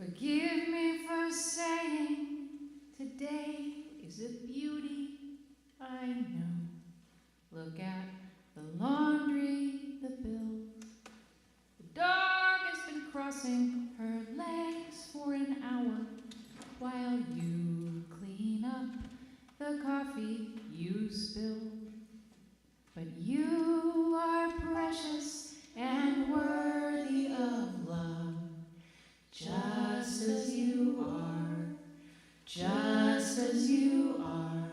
Forgive me for saying today is a beauty, I know. Look at the laundry, the bills. The dog has been crossing her legs for an hour while you clean up the coffee you spilled. But you are precious and worthy of love, just as you are, just as you are.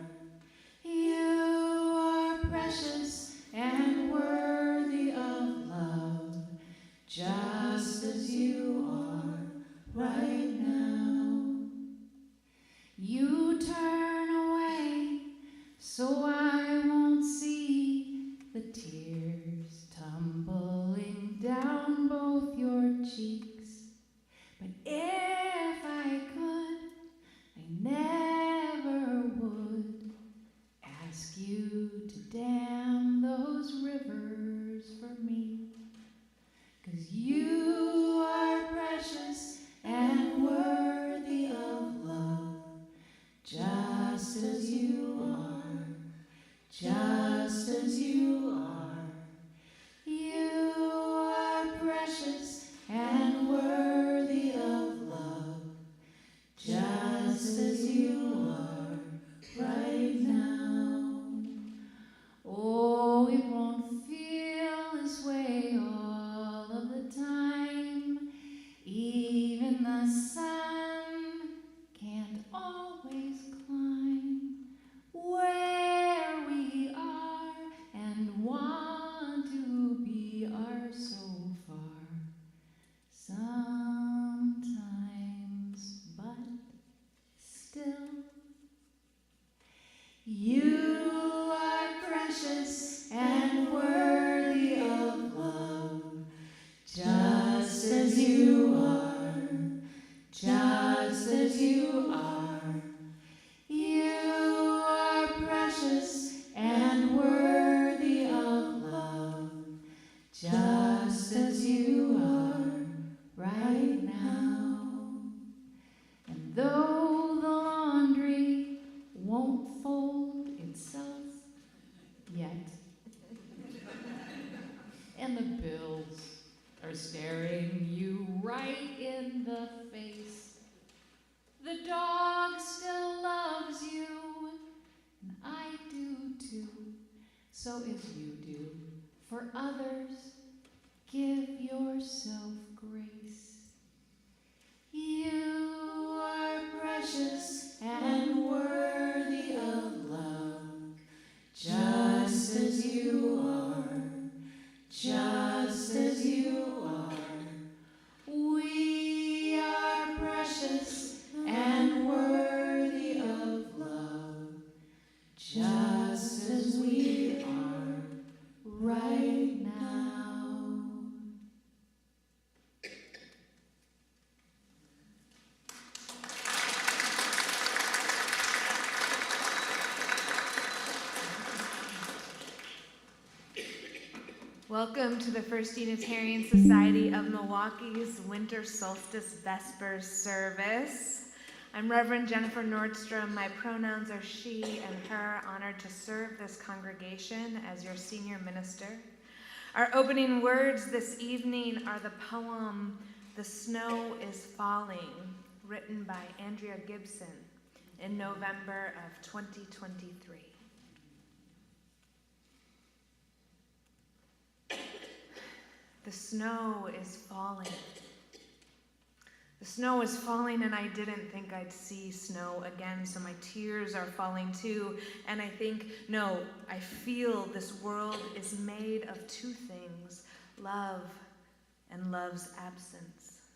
You are precious and worthy of love, just as you are right now. You turn away so I won't see the tears tumbling down both your cheeks. But if I could, I never would ask you to dam those rivers for me. 'Cause you are precious and worthy of love, just as you are, just as you are. You are precious and worthy of love, just as you are right now. Oh, it won't feel this way all of the time. Even the sun can't always climb where we are and want to be are so far sometimes, but still. You are precious and worthy of love, just as you are, just as you are. You are precious and worthy of love, just as you are right now. And though the laundry won't fold itself yet, and the bills are staring you right in the face, the dog still loves you, and I do too, so as you do for others. Give yourself grace. You are precious and worthy of love, just as you are, just as you are. We are precious and worthy of love, just as we are right now. Welcome to the First Unitarian Society of Milwaukee's Winter Solstice Vespers service. I'm Reverend Jennifer Nordstrom. My pronouns are she and her, honored to serve this congregation as your senior minister. Our opening words this evening are the poem, "The Snow is Falling," written by Andrea Gibson in November of 2023. The snow is falling. The snow is falling, and I didn't think I'd see snow again, so my tears are falling too. And I think, no, I feel this world is made of two things, love and love's absence.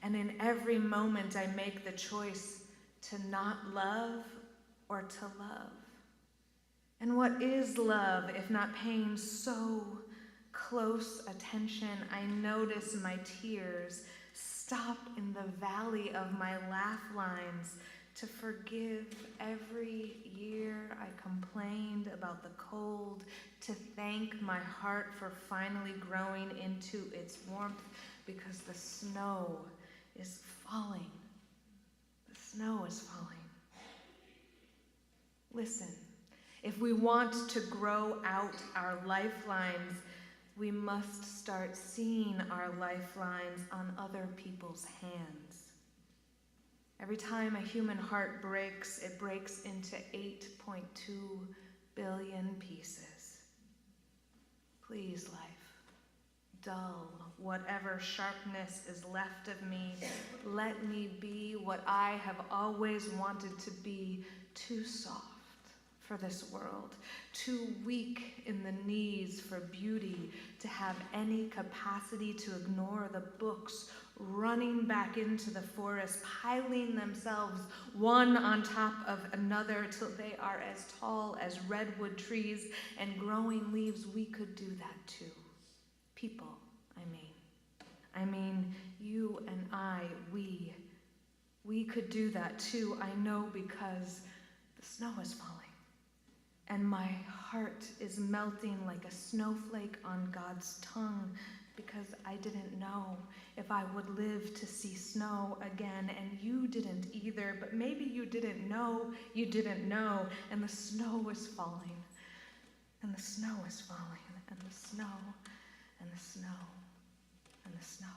And in every moment I make the choice to not love or to love. And what is love if not paying so close attention? I notice my tears stop in the valley of my laugh lines to forgive every year I complained about the cold, to thank my heart for finally growing into its warmth, because the snow is falling. The snow is falling. Listen, if we want to grow out our lifelines, we must start seeing our lifelines on other people's hands. Every time a human heart breaks, it breaks into 8.2 billion pieces. Please, life, dull whatever sharpness is left of me. Let me be what I have always wanted to be, too soft for this world, too weak in the knees for beauty to have any capacity to ignore the books running back into the forest, piling themselves one on top of another till they are as tall as redwood trees and growing leaves. We could do that too. People, I mean, you and I, we could do that too. I know, because the snow is falling. And my heart is melting like a snowflake on God's tongue, because I didn't know if I would live to see snow again, and you didn't either, but maybe you didn't know, and the snow is falling, and the snow is falling, and the snow, and the snow, and the snow.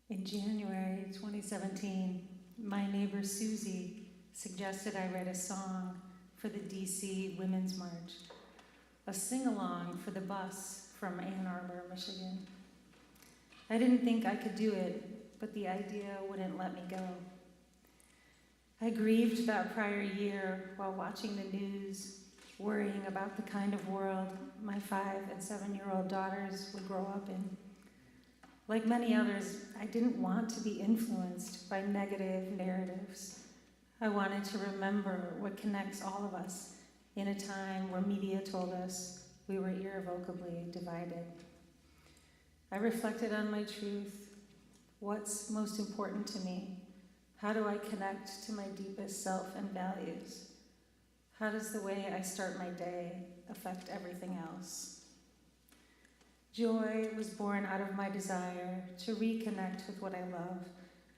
In January 2017, my neighbor Susie suggested I write a song for the DC Women's March, a sing-along for the bus from Ann Arbor, Michigan. I didn't think I could do it, but the idea wouldn't let me go. I grieved that prior year while watching the news, worrying about the kind of world my 5- and 7-year-old daughters would grow up in. Like many others, I didn't want to be influenced by negative narratives. I wanted to remember what connects all of us in a time where media told us we were irrevocably divided. I reflected on my truth. What's most important to me? How do I connect to my deepest self and values? How does the way I start my day affect everything else? Joy was born out of my desire to reconnect with what I love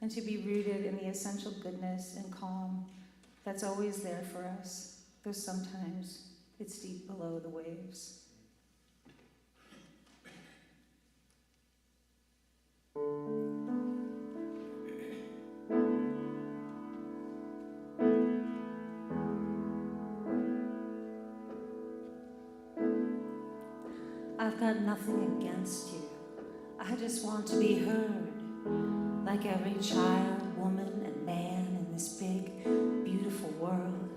and to be rooted in the essential goodness and calm that's always there for us, though sometimes it's deep below the waves. I've got nothing against you. I just want to be heard, like every child, woman, and man in this big, beautiful world.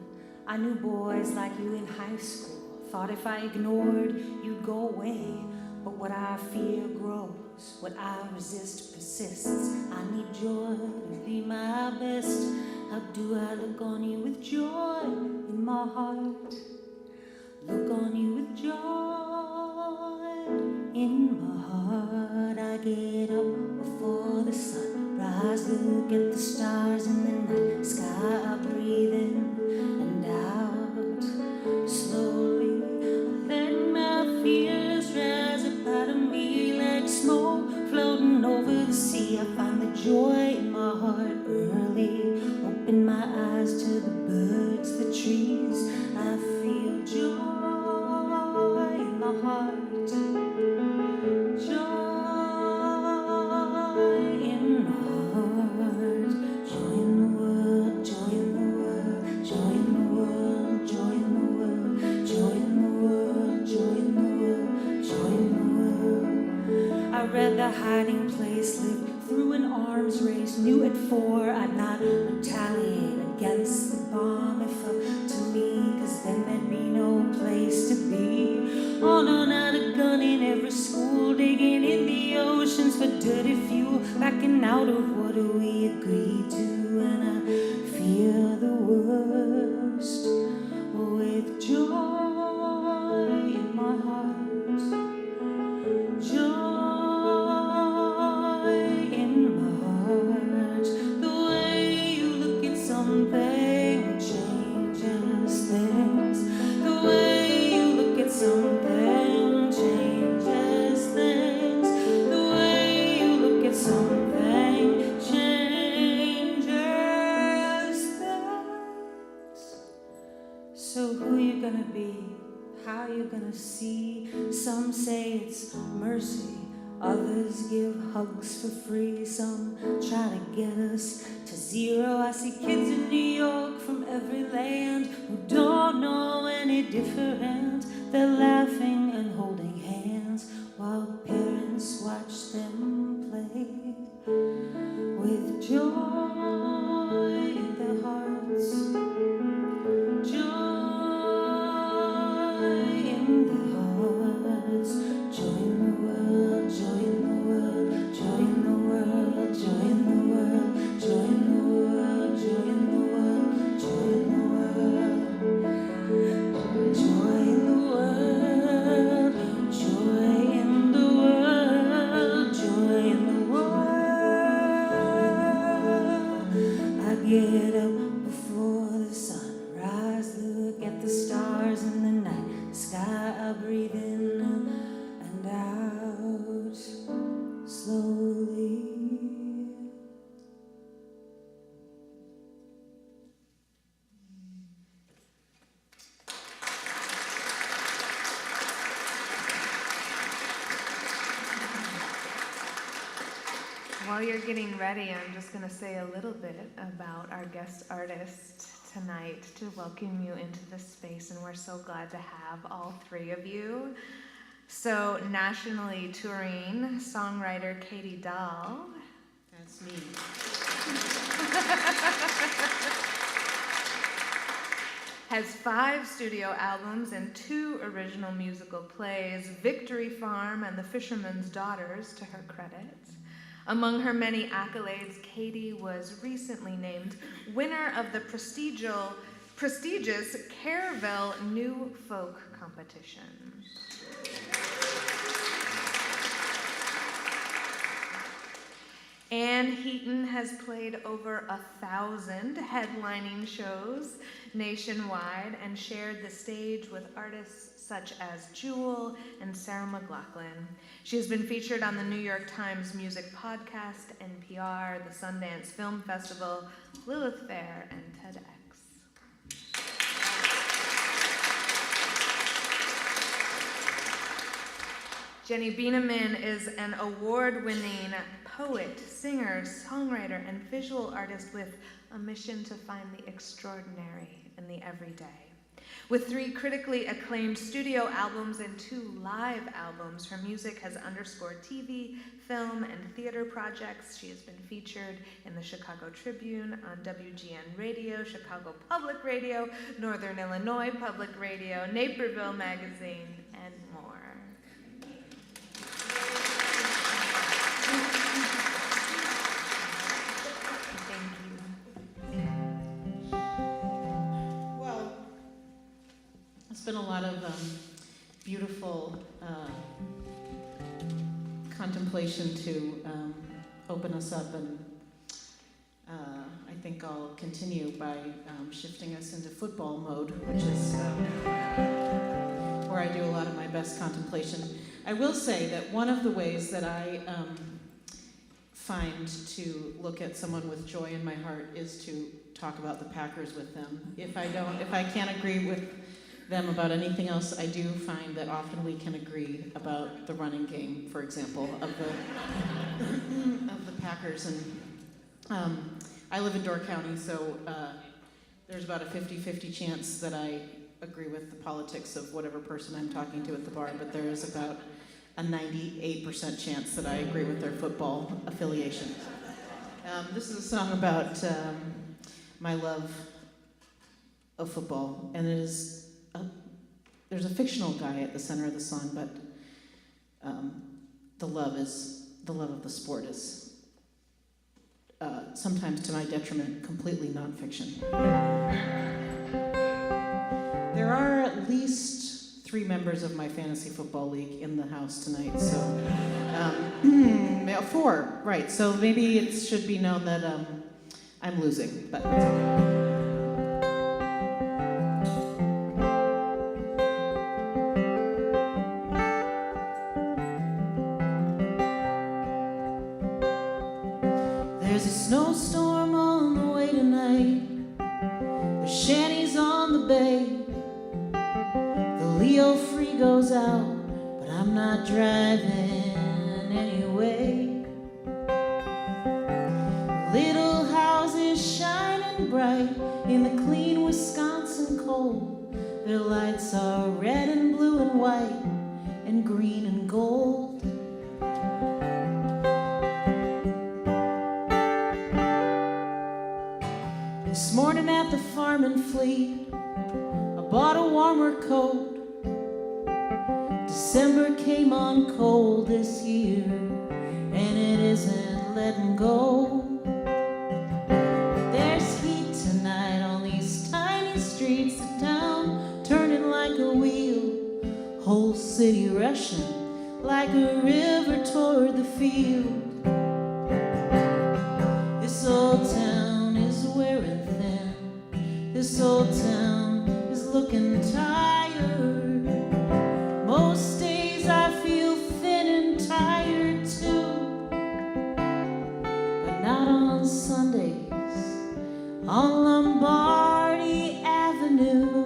I knew boys like you in high school, thought if I ignored, you'd go away. But what I fear grows, what I resist persists. I need joy to be my best. How do I look on you with joy in my heart? Look on you with joy in my heart. I get up before the sun rise, look at the stars in the night sky. I breathe in and out slowly. I let my fears rise up out of me like smoke floating over the sea. I find the joy in my heart early. Open my eyes to the birds, the trees. I feel joy in my heart. Joy in my heart. Joy in the world, joy in the world, joy in the world, joy in the world, joy in the world, joy in the world, joy in the world. I read The Hiding Place, lived through an arms race, knew at 4 I'd not retaliate against the bomb if up to me, 'cause then there'd be no place to be. On out a gun in every school, digging in the oceans for dirty fuel, backing out of what we agreed to, and I fear the worst with joy in my heart. Joy in my heart. Others give hugs for free, some try to get us to zero. I see kids in New York from every land who don't know any different. They're laughing and holding hands while parents watch them play with joy in their hearts, joy in their hearts, joy in the world, joy in the world, joy in the world, joy in the world, joy in the world, joy in the world, joy in the world, joy in the world, joy in the world, joy in the world. I get up before the sunrise, look at the stars in the night sky. I breathe in and out slowly. While you're getting ready, I'm just going to say a little bit about our guest artist tonight to welcome you into this space, and we're so glad to have all three of you. So, nationally touring songwriter Katie Dahl. That's me. Has 5 studio albums and 2 original musical plays, Victory Farm and The Fisherman's Daughters, to her credit. Among her many accolades, Katie was recently named winner of the prestigious Caravelle New Folk Competition. And Heaton has played over 1,000 headlining shows nationwide and shared the stage with artists such as Jewel and Sarah McLachlan. She has been featured on the New York Times Music Podcast, NPR, the Sundance Film Festival, Lilith Fair, and TEDx. Jenny Bienemann is an award-winning poet, singer, songwriter, and visual artist with a mission to find the extraordinary in the everyday. With 3 critically acclaimed studio albums and 2 live albums, her music has underscored TV, film, and theater projects. She has been featured in the Chicago Tribune, on WGN Radio, Chicago Public Radio, Northern Illinois Public Radio, Naperville Magazine, and more. It's been a lot of beautiful contemplation to open us up, and I think I'll continue by shifting us into football mode, which is where I do a lot of my best contemplation. I will say that one of the ways that I find to look at someone with joy in my heart is to talk about the Packers with them. If I can't agree with them about anything else, I do find that often we can agree about the running game, for example, of the Packers. And I live in Door County, so there's about a 50-50 chance that I agree with the politics of whatever person I'm talking to at the bar, but there is about a 98% chance that I agree with their football affiliation. This is a song about my love of football, and it is there's a fictional guy at the center of the song, but the love of the sport is sometimes to my detriment completely nonfiction. There are at least 3 members of my fantasy football league in the house tonight, so 4, right? So maybe it should be known that I'm losing, but it's okay. There's a snowstorm on the way tonight. There's shanties on the bay. The Leo Free goes out, but I'm not driving anyway. in the clean Wisconsin cold. Their lights are red and blue and white and green and gold. This morning at the farm in Fleet, I bought a warmer coat. December came on cold this year, and it isn't letting go. There's heat tonight on these tiny streets of town, turning like a wheel, whole city rushing like a river toward the field. This old town is wearing thin, this old town is looking tired. Most days I feel thin and tired too, but not on Sundays on Lombardy Avenue.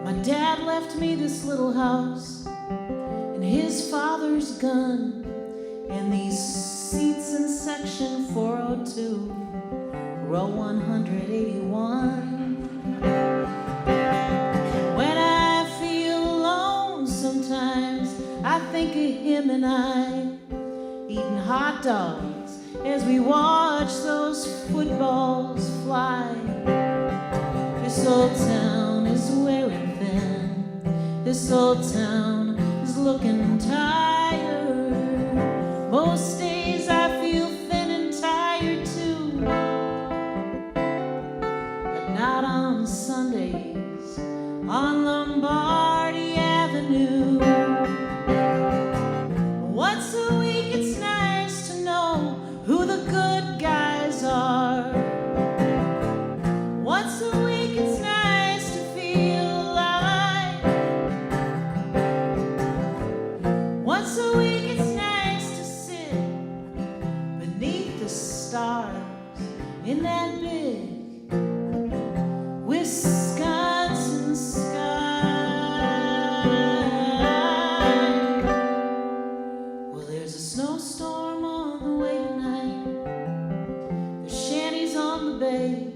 My dad left me this little house and his father's gun and these seats in section 402, row 181. When I feel alone sometimes, I think of him and I, eating hot dogs as we watch those footballs fly. This old town is wearing thin, this old town is looking tired. Most days I feel thin and tired too, but not on Sundays on Lombardy Avenue. Once a week it's nice to know who the good guys are. Once a week it's nice to feel alive. Once a week it's nice to sit beneath the stars in that big Wisconsin sky. Well, there's a snowstorm on the way tonight. There's shanties on the bay.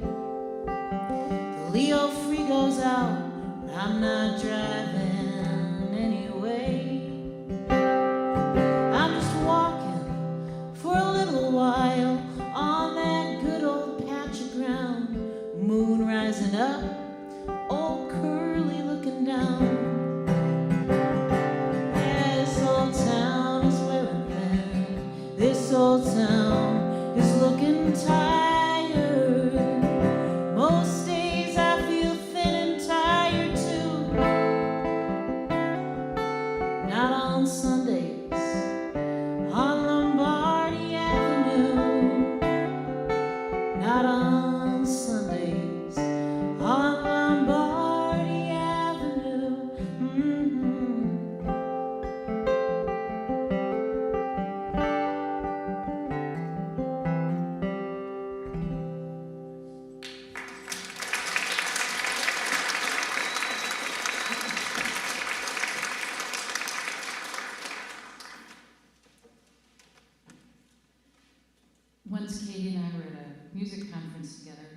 The Leo Free goes out, but I'm not driving anyway. I'm just walking for a little while on that good old patch of ground. Moon rising up, old Curly looking down. Yeah, this old town is wearing thin, this old town is looking tired. Most days I feel thin and tired too, not on Sundays on Lombardy Avenue, not on Sundays on Lombardy Avenue. Once Katie and I were at a music conference together.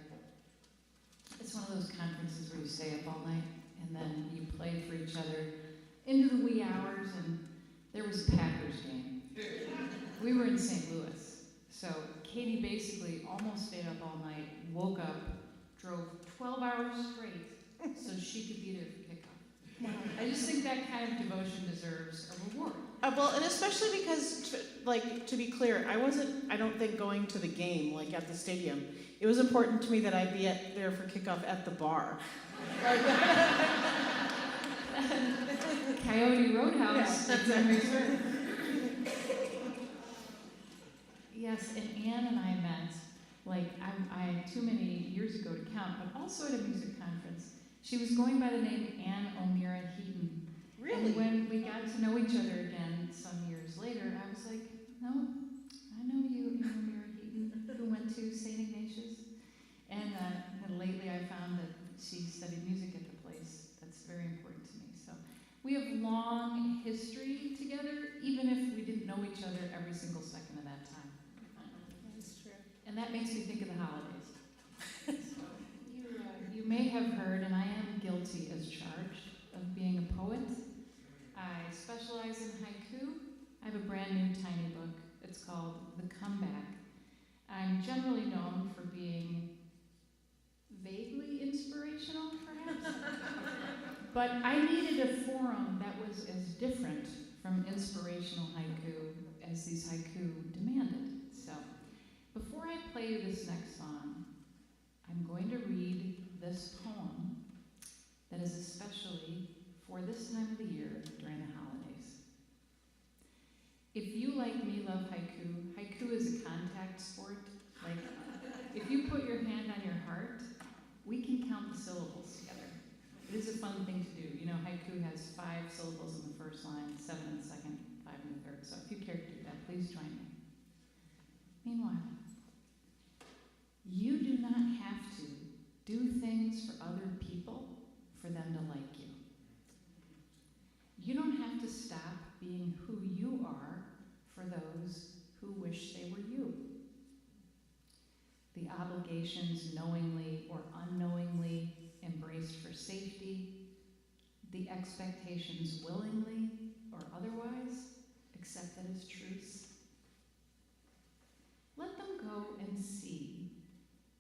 It's one of those conferences where you stay up all night and then you play for each other into the wee hours, and there was a Packers game. We were in St. Louis, so Katie basically almost stayed up all night, woke up, drove 12 hours straight so she could be there for kickoff. I just think that kind of devotion deserves a reward. Well, and especially because, to be clear, I don't think going to the game, like at the stadium. It was important to me that I be there for kickoff at the bar. Coyote Roadhouse. Yeah, that's it. Yes, and Anne and I met, I too many years ago to count, but also at a music conference. She was going by the name Anne O'Meara Heaton. Really? And when we got to know each other again some years later, I was like, no, I know you, Anne O'Meara Heaton, who went to St. Ignatius. And lately I found that she studied music at the place. That's very important to me. So we have long history together, even if we didn't know each other every single second of that time. That's true. And that makes me think of the holidays. So you may have heard, and I am guilty as charged, of being a poet. I specialize in haiku. I have a brand new tiny book. It's called The Comeback. I'm generally known for being vaguely inspirational, perhaps. But I needed a forum that was as different from inspirational haiku as these haiku demanded. So before I play you this next song, I'm going to read this poem that is especially for this time of the year during the holidays. If you, like me, love haiku, haiku is a contact sport. Like, if you put your hand on your heart, we can count the syllables together. It is a fun thing to do. You know, haiku has 5 syllables in the first line, 7 in the second, 5 in the third. So if you care to do that, please join me. Meanwhile, you do not have to do things for other people for them to like you. You don't have to stop being who you are for those who wish they were you. The obligations knowingly or unknowingly embraced for safety, the expectations willingly or otherwise accepted as truths. Let them go and see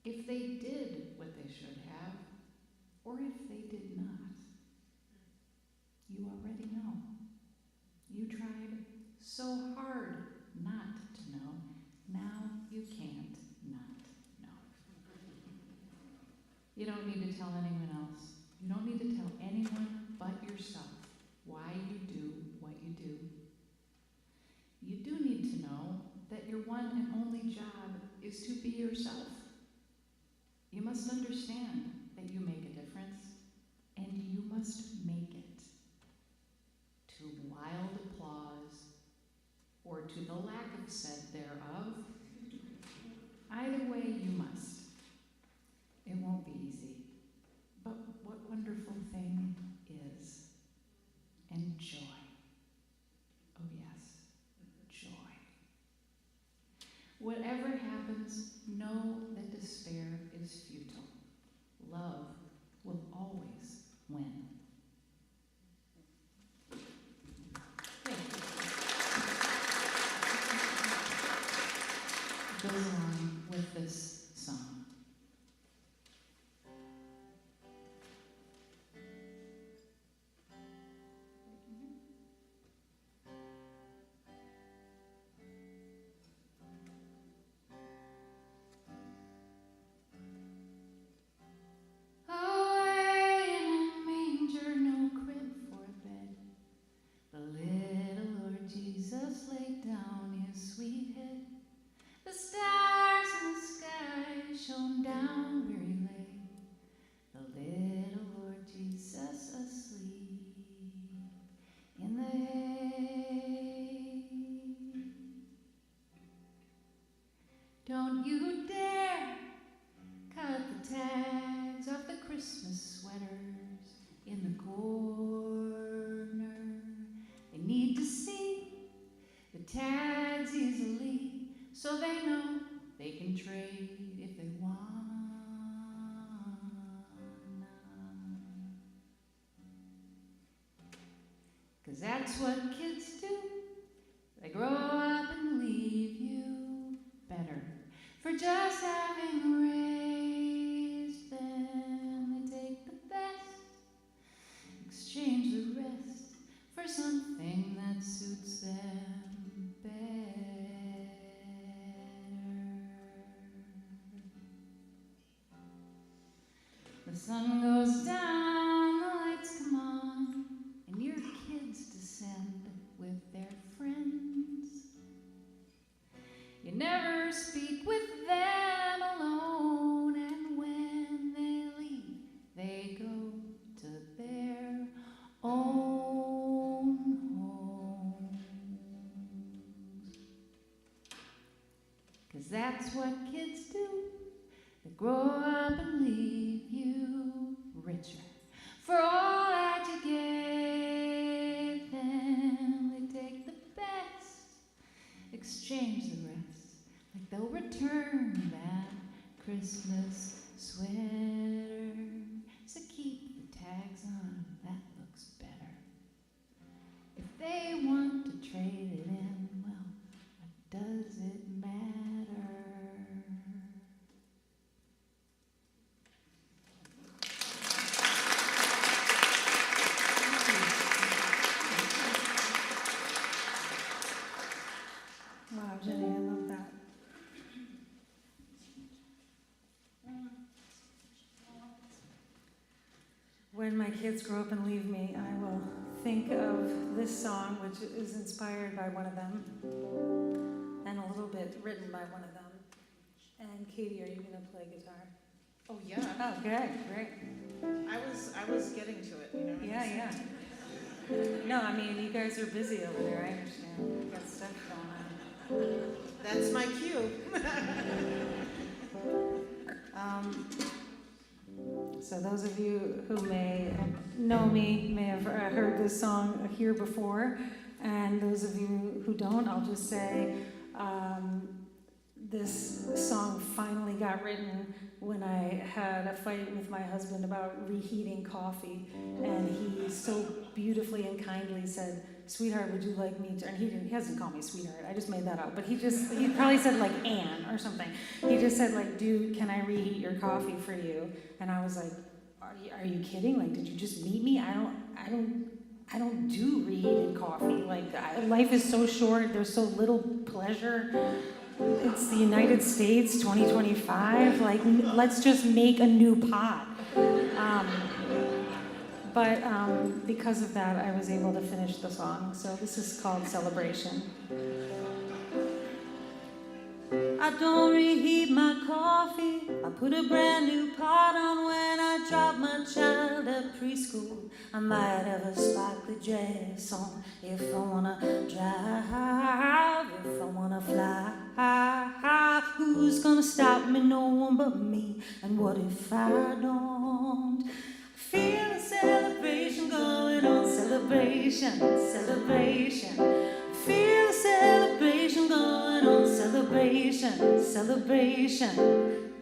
if they did what they should have or if they did not. You already know. You tried so hard not to know. Now you can't not know. You don't need to tell anyone else. You don't need to tell anyone but yourself why you do what you do. You do need to know that your one and only job is to be yourself. You must understand that you make a difference, and you must make it. To wild applause, or to the lack of said thereof, either way you must. It won't be easy, but what wonderful thing is, and joy. Oh yes, joy. Whatever happens, know that despair is futile. Love will always win. Goes along with this song. Away in a manger, no crib for a bed, the little Lord Jesus laid down his sweet head. The stars in the sky shone down where he lay, the little Lord Jesus asleep in the hay. Don't you dare cut the tags off the Christmas sweaters in the corner. They need to see the tags easily, so they know they can trade if they want. 'Cause that's what kids do. They grow up and leave you better for just having raised them. They take the best, exchange the rest for something that suits them better. The sun goes down, the lights come on, and your kids descend with their friends. You never speak with them alone, and when they leave, they go to their own homes. 'Cause that's what kids do. They grow up and leave you richer for all that you gave. Christmas sweater. So keep the tags on, that looks better. If they want to trade it in, well, what does it matter? Wow, Jenny, I love that. When my kids grow up and leave me, I will think of this song, which is inspired by one of them, and a little bit written by one of them. And Katie, are you going to play guitar? Oh, yeah. Oh, good, great. I was getting to it, you know. Yeah. No, I mean, you guys are busy over there, I understand. You've got stuff going on. That's my cue. So those of you who may know me may have heard this song here before, and those of you who don't, I'll just say this song finally got written when I had a fight with my husband about reheating coffee, and he so beautifully and kindly said, "Sweetheart, would you like me to," and he hasn't called me sweetheart, I just made that up, but he probably said like Ann or something. He just said like, "Dude, can I reheat your coffee for you?" And I was like, are you kidding? Like, did you just meet me? I don't do reheated coffee. Like, life is so short, there's so little pleasure. It's the United States, 2025. Like, let's just make a new pot. But because of that, I was able to finish the song. So this is called Celebration. I don't reheat my coffee. I put a brand new pot on when I drop my child at preschool. I might have a sparkly dress on if I wanna drive, if I wanna fly. Who's gonna stop me? No one but me. And what if I don't? Feel a celebration going on, celebration, celebration. Feel a celebration going on, celebration, celebration.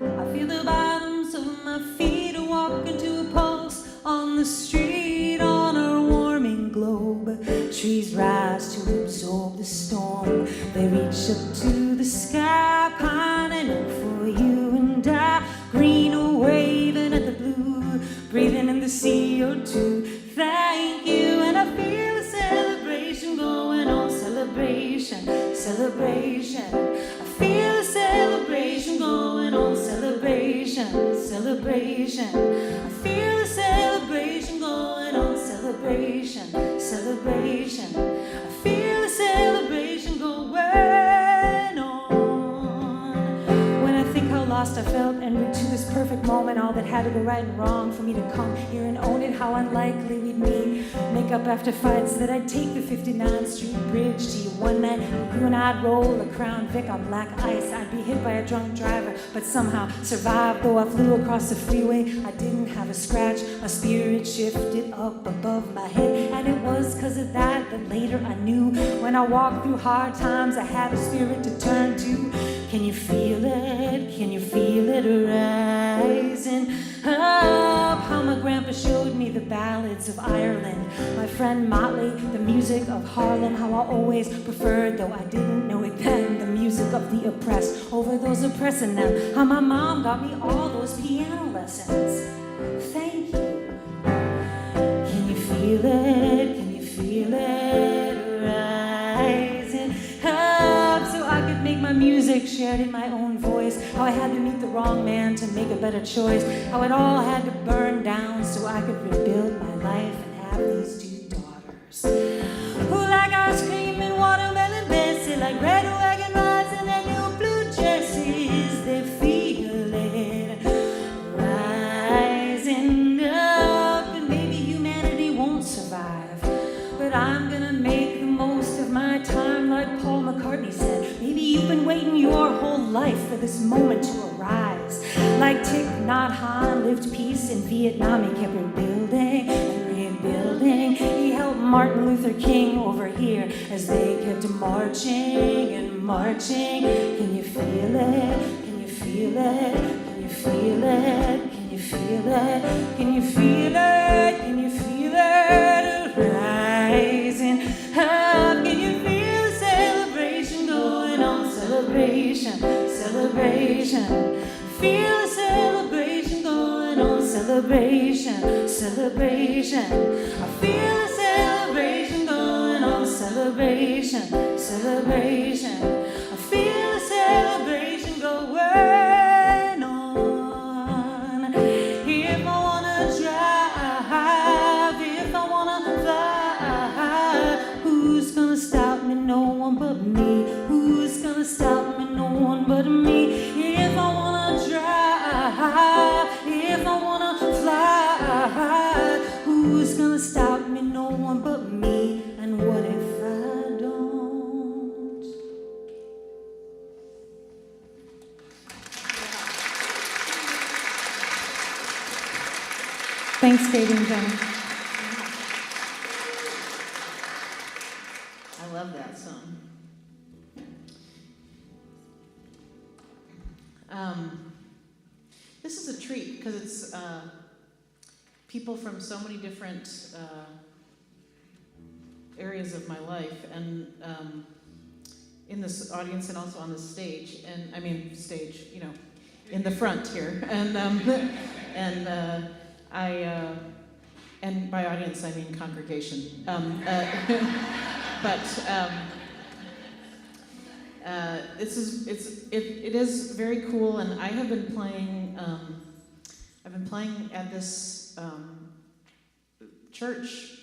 I feel the bottoms of my feet walking to a post on the street on a warming globe. Trees rise to absorb the storm. They reach up to the sky, pining up for you and I. Green waving at the blue, breathing in the CO2. Thank you, and I feel a celebration going on, celebration, celebration. I feel a celebration going on, celebration, celebration. I feel a celebration going on, celebration, celebration. I feel a celebration going on. When I think how lost I felt and root to this perfect moment, all that had to go right and wrong for me to come here and own it, how unlikely we'd meet, make up after fights, that I'd take the 59th Street Bridge to you one night, you and I'd roll a Crown Vic on black ice. I'd be hit by a drunk driver, but somehow survived. Though I flew across the freeway, I didn't have a scratch. My spirit shifted up above my head, and it was because of that that later I knew, when I walked through hard times, I had a spirit to turn to. Can you feel it? Can you feel it rising up? How my grandpa showed me the ballads of Ireland, my friend Motley, the music of Harlem. How I always preferred, though I didn't know it then, the music of the oppressed over those oppressing them. How my mom got me all those piano lessons. Thank you. Can you feel it? Can you feel it rising up? So I could make my music shared in my own voice. How I had to meet the wrong man to make a better choice. How it all had to burn down so I could rebuild my life and have these two daughters who like ice cream and watermelon Bessie, like red wagon rides and their new blue jerseys. They feel it rising up, and maybe humanity won't survive, but I'm gonna make the most of my time, like Paul McCartney said. Maybe you've been waiting your whole life for this moment to arise. Like Thich Nhat Hanh lived peace in Vietnam, he kept rebuilding and rebuilding. He helped Martin Luther King over here as they kept marching and marching. Can you feel it? Can you feel it? Can you feel it? Can you feel it? Can you feel it? Can you feel it rising up? Can you feel the celebration going on? Celebration, celebration. Feel the celebration going on. Celebration, celebration. I feel the celebration going on. Celebration, celebration. I feel the celebration going on. If I wanna drive, if I wanna fly, who's gonna stop me? No one but me. Who's gonna stop me? No one but me. If I wanna drive, if I wanna fly, who's gonna stop me? No one but me. And what if I don't? Thanks, Katie and Jenny. I love that song. This is a treat because it's people from so many different areas of my life, and in this audience and also on the stage, and I mean stage, you know, in the front here, and and by audience I mean congregation, it is very cool, and I have been playing. I've been playing at this church,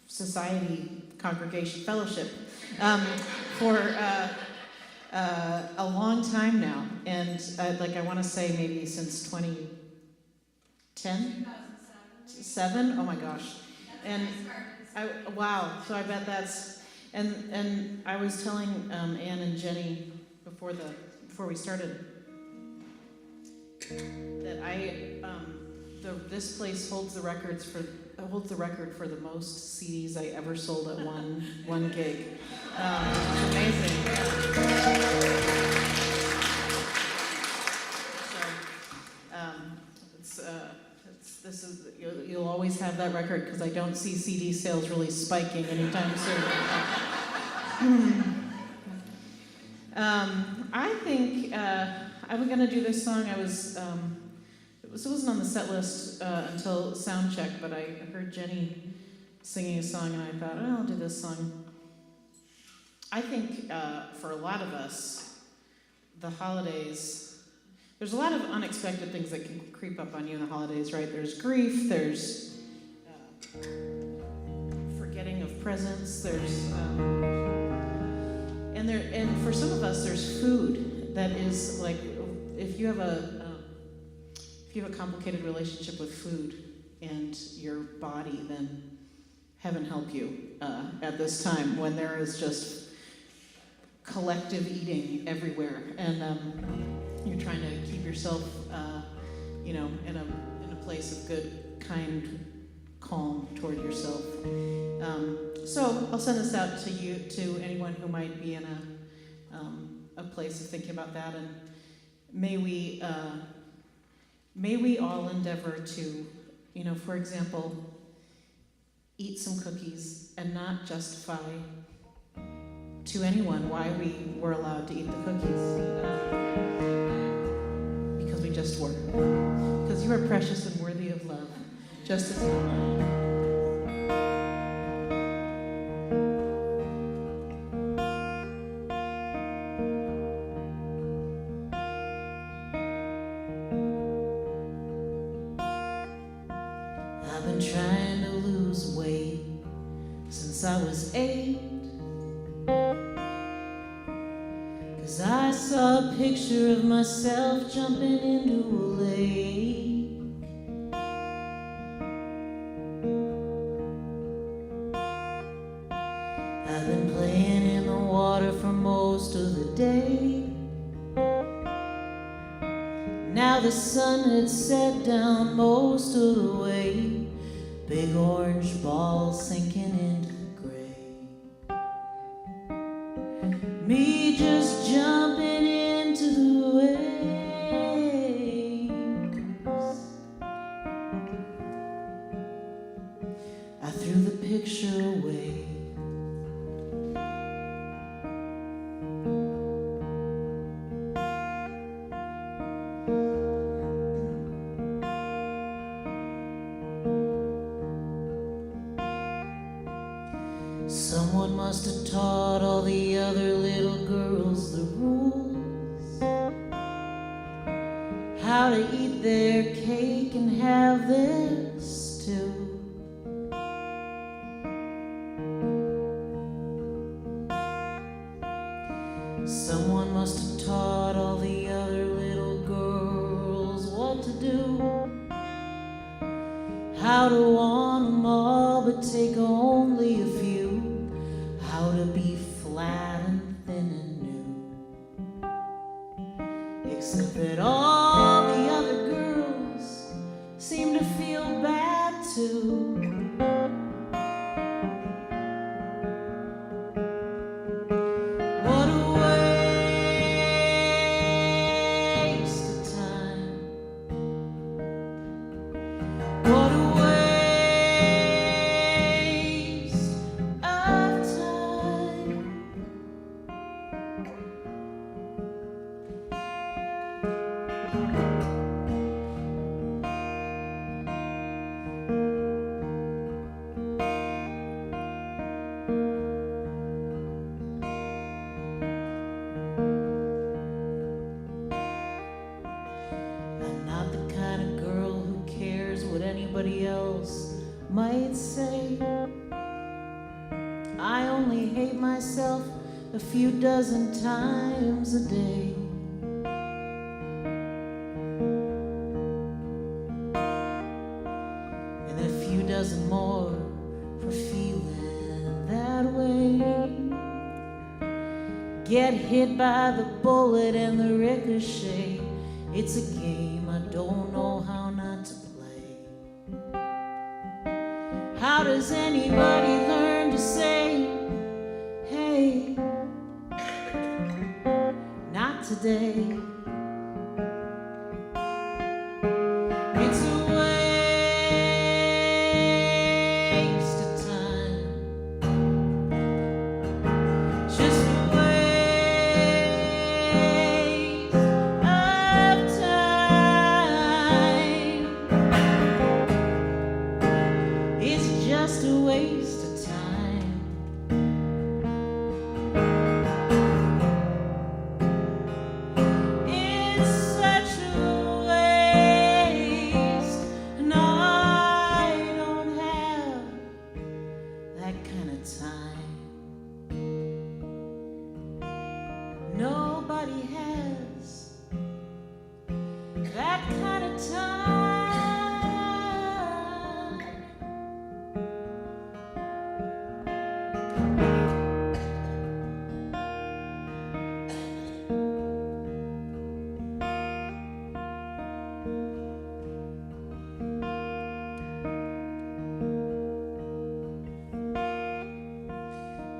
society, congregation, fellowship for a long time now, and I want to say maybe since 2010, 7. Oh my gosh, and wow. So I bet that's and I was telling Anne and Jenny before we started that this place holds the record for the most CDs I ever sold at one gig. It's amazing. So you'll always have that record because I don't see CD sales really spiking anytime soon. I think I was gonna do this song. It wasn't on the set list until sound check, but I heard Jenny singing a song, and I thought, oh, I'll do this song. I think for a lot of us, the holidays, there's a lot of unexpected things that can creep up on you in the holidays, right? There's grief, there's forgetting of presents, there's and for some of us, there's food that is like, if you have a complicated relationship with food and your body, then heaven help you at this time when there is just collective eating everywhere, and you're trying to keep yourself, in a place of good, kind, calm toward yourself. So I'll send this out to you, to anyone who might be in a place of thinking about that, and may we all endeavor to, for example, eat some cookies and not justify to anyone why we were allowed to eat the cookies. Because we just were. Because you are precious and worthy of love, just as you are. I've been trying to lose weight since I was 8, 'cause I saw a picture of myself jumping into a lake. I've been playing in the water for most of the day. Now the sun had set down most of the way. Big orange ball sinking into the gray. Me just jumping into the waves. picture away. Someone must have taught all the other little girls the rules, how to eat their cake and have their stew. Someone must have taught all the other little girls what to do, how to want them all but take only a few, how to be flat and thin and new. Except that all the other girls seem to feel bad too. What a waste of time. What a waste of time. I'm not the kind of girl who cares what anybody else might say. I only hate myself a few dozen times a day. And a few dozen more for feeling that way. Get hit by the bullet and the ricochet. It's a game I don't know how not to play. How does anybody learn to say, hey, not today? It's a waste of time. Just a waste of time. It's just a waste of time. It's such a waste, and I don't have that kind of time. Nobody has that kind of time.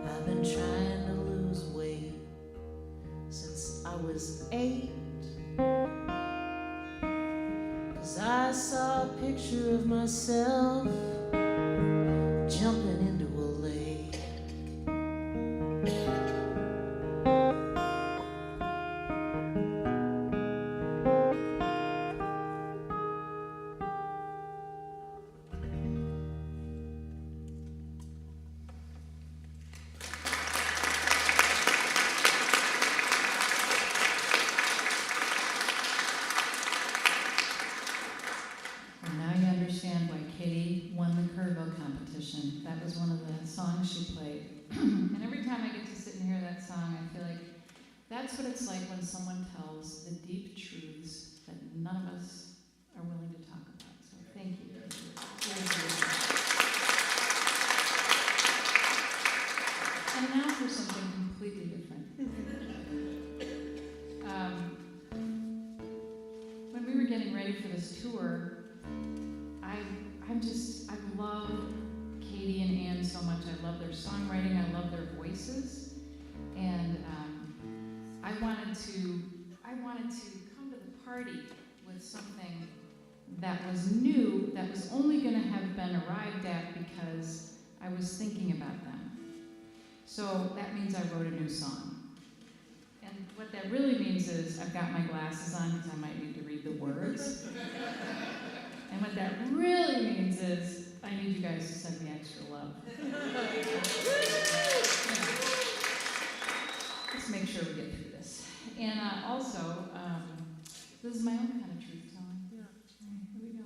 I've been trying to lose weight since I was 8. 'Cause I saw a picture of myself jumping into a lake. And now you understand why Katie won the Kerrville competition. That was one of the songs she played. And every time I get to sit and hear that song, I feel like that's what it's like when someone tells the deep truths that none of us are willing to talk about. So thank you. And now for something completely different. When we were getting ready for this tour, I love Katie and Ann so much. I love their songwriting. I love their voices, and I wanted to come to the party with something that was new, that was only going to have been arrived at because I was thinking about them. So that means I wrote a new song. And what that really means is I've got my glasses on because I might need to read the words. And what that really means is I need you guys to send me extra love. Let's make sure we get through this. And also, this is my own kind of truth telling. Yeah. All right, here we go.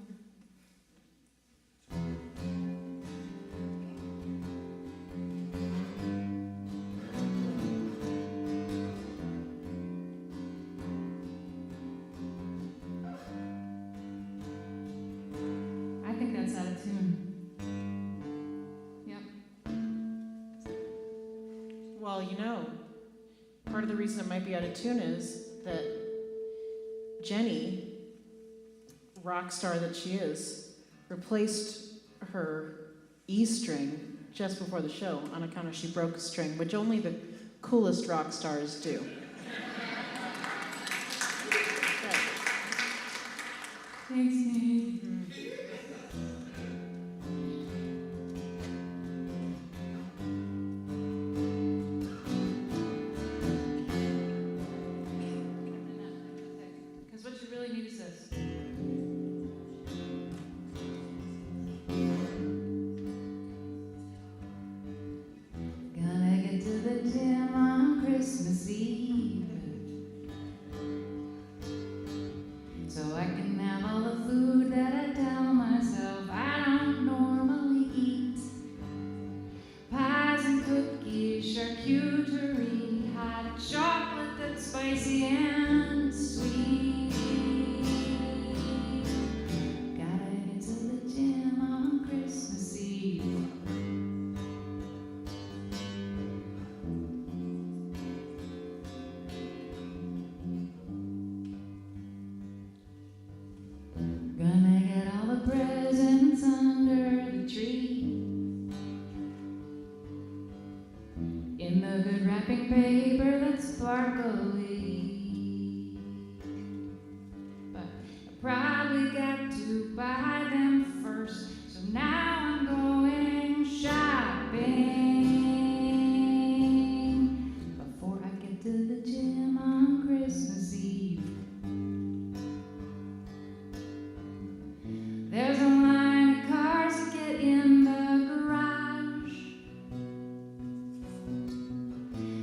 I think that's out of tune. Yep. Well, you know, part of the reason it might be out of tune is that Jenny, rock star that she is, replaced her E string just before the show on account of she broke a string, which only the coolest rock stars do. Thanks, Nate. Because what you really need is this. Gonna get to the gym on Christmas Eve, so I can have all the food that I tell myself I don't normally eat. Pies and cookies, charcuterie, hot chocolate that's spicy and sweet. Gotta get to the gym on Christmas Eve. Gonna get all the presents under the tree, in the good wrapping paper that's sparkly. But I probably got to buy them first, so now I'm going shopping before I get to the gym on Christmas Eve. There's a line of cars that get in the garage.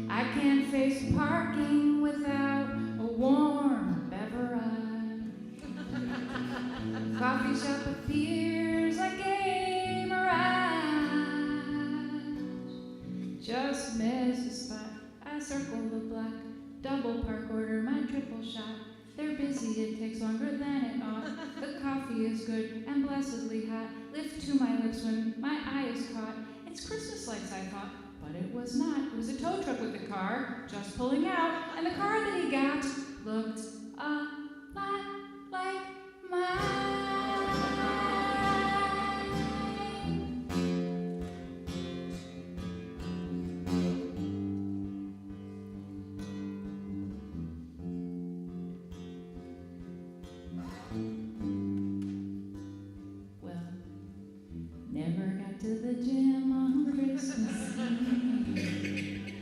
I can't face parking without a warm beverage. Coffee shop appears like a mirage. Just missed the spot. I circle the block, double park, order my triple shot. They're busy, it takes longer than it ought. The coffee is good and blessedly hot. Lift to my lips when my eye is caught. It's Christmas lights, I thought, but it was not. It was a tow truck with the car just pulling out, and the car that he got looked a lot like mine. Well, never got to the gym on Christmas Eve.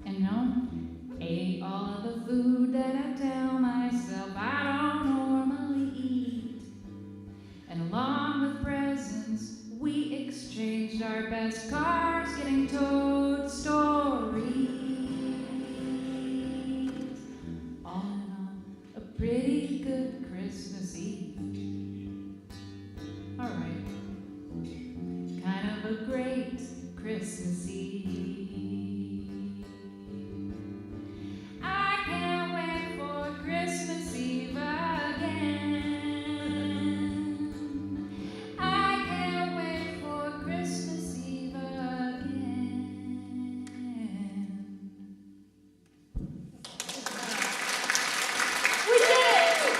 And no, ate all of the food that I tell myself I don't normally eat. And along with presents, we exchanged our best cars, getting told stories. All in all, a pretty good Christmas Eve. All right, kind of a great Christmas Eve. I can't wait for Christmas Eve again. I can't wait for Christmas Eve again. We did it!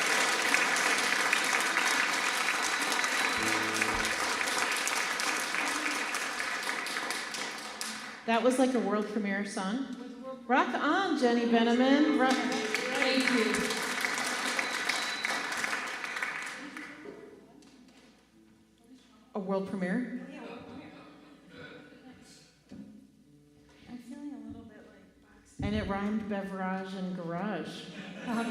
That was like a world premiere song. Rock on, Jenny Bienemann. Thank you. A world premiere? rhymed beverage and garage. That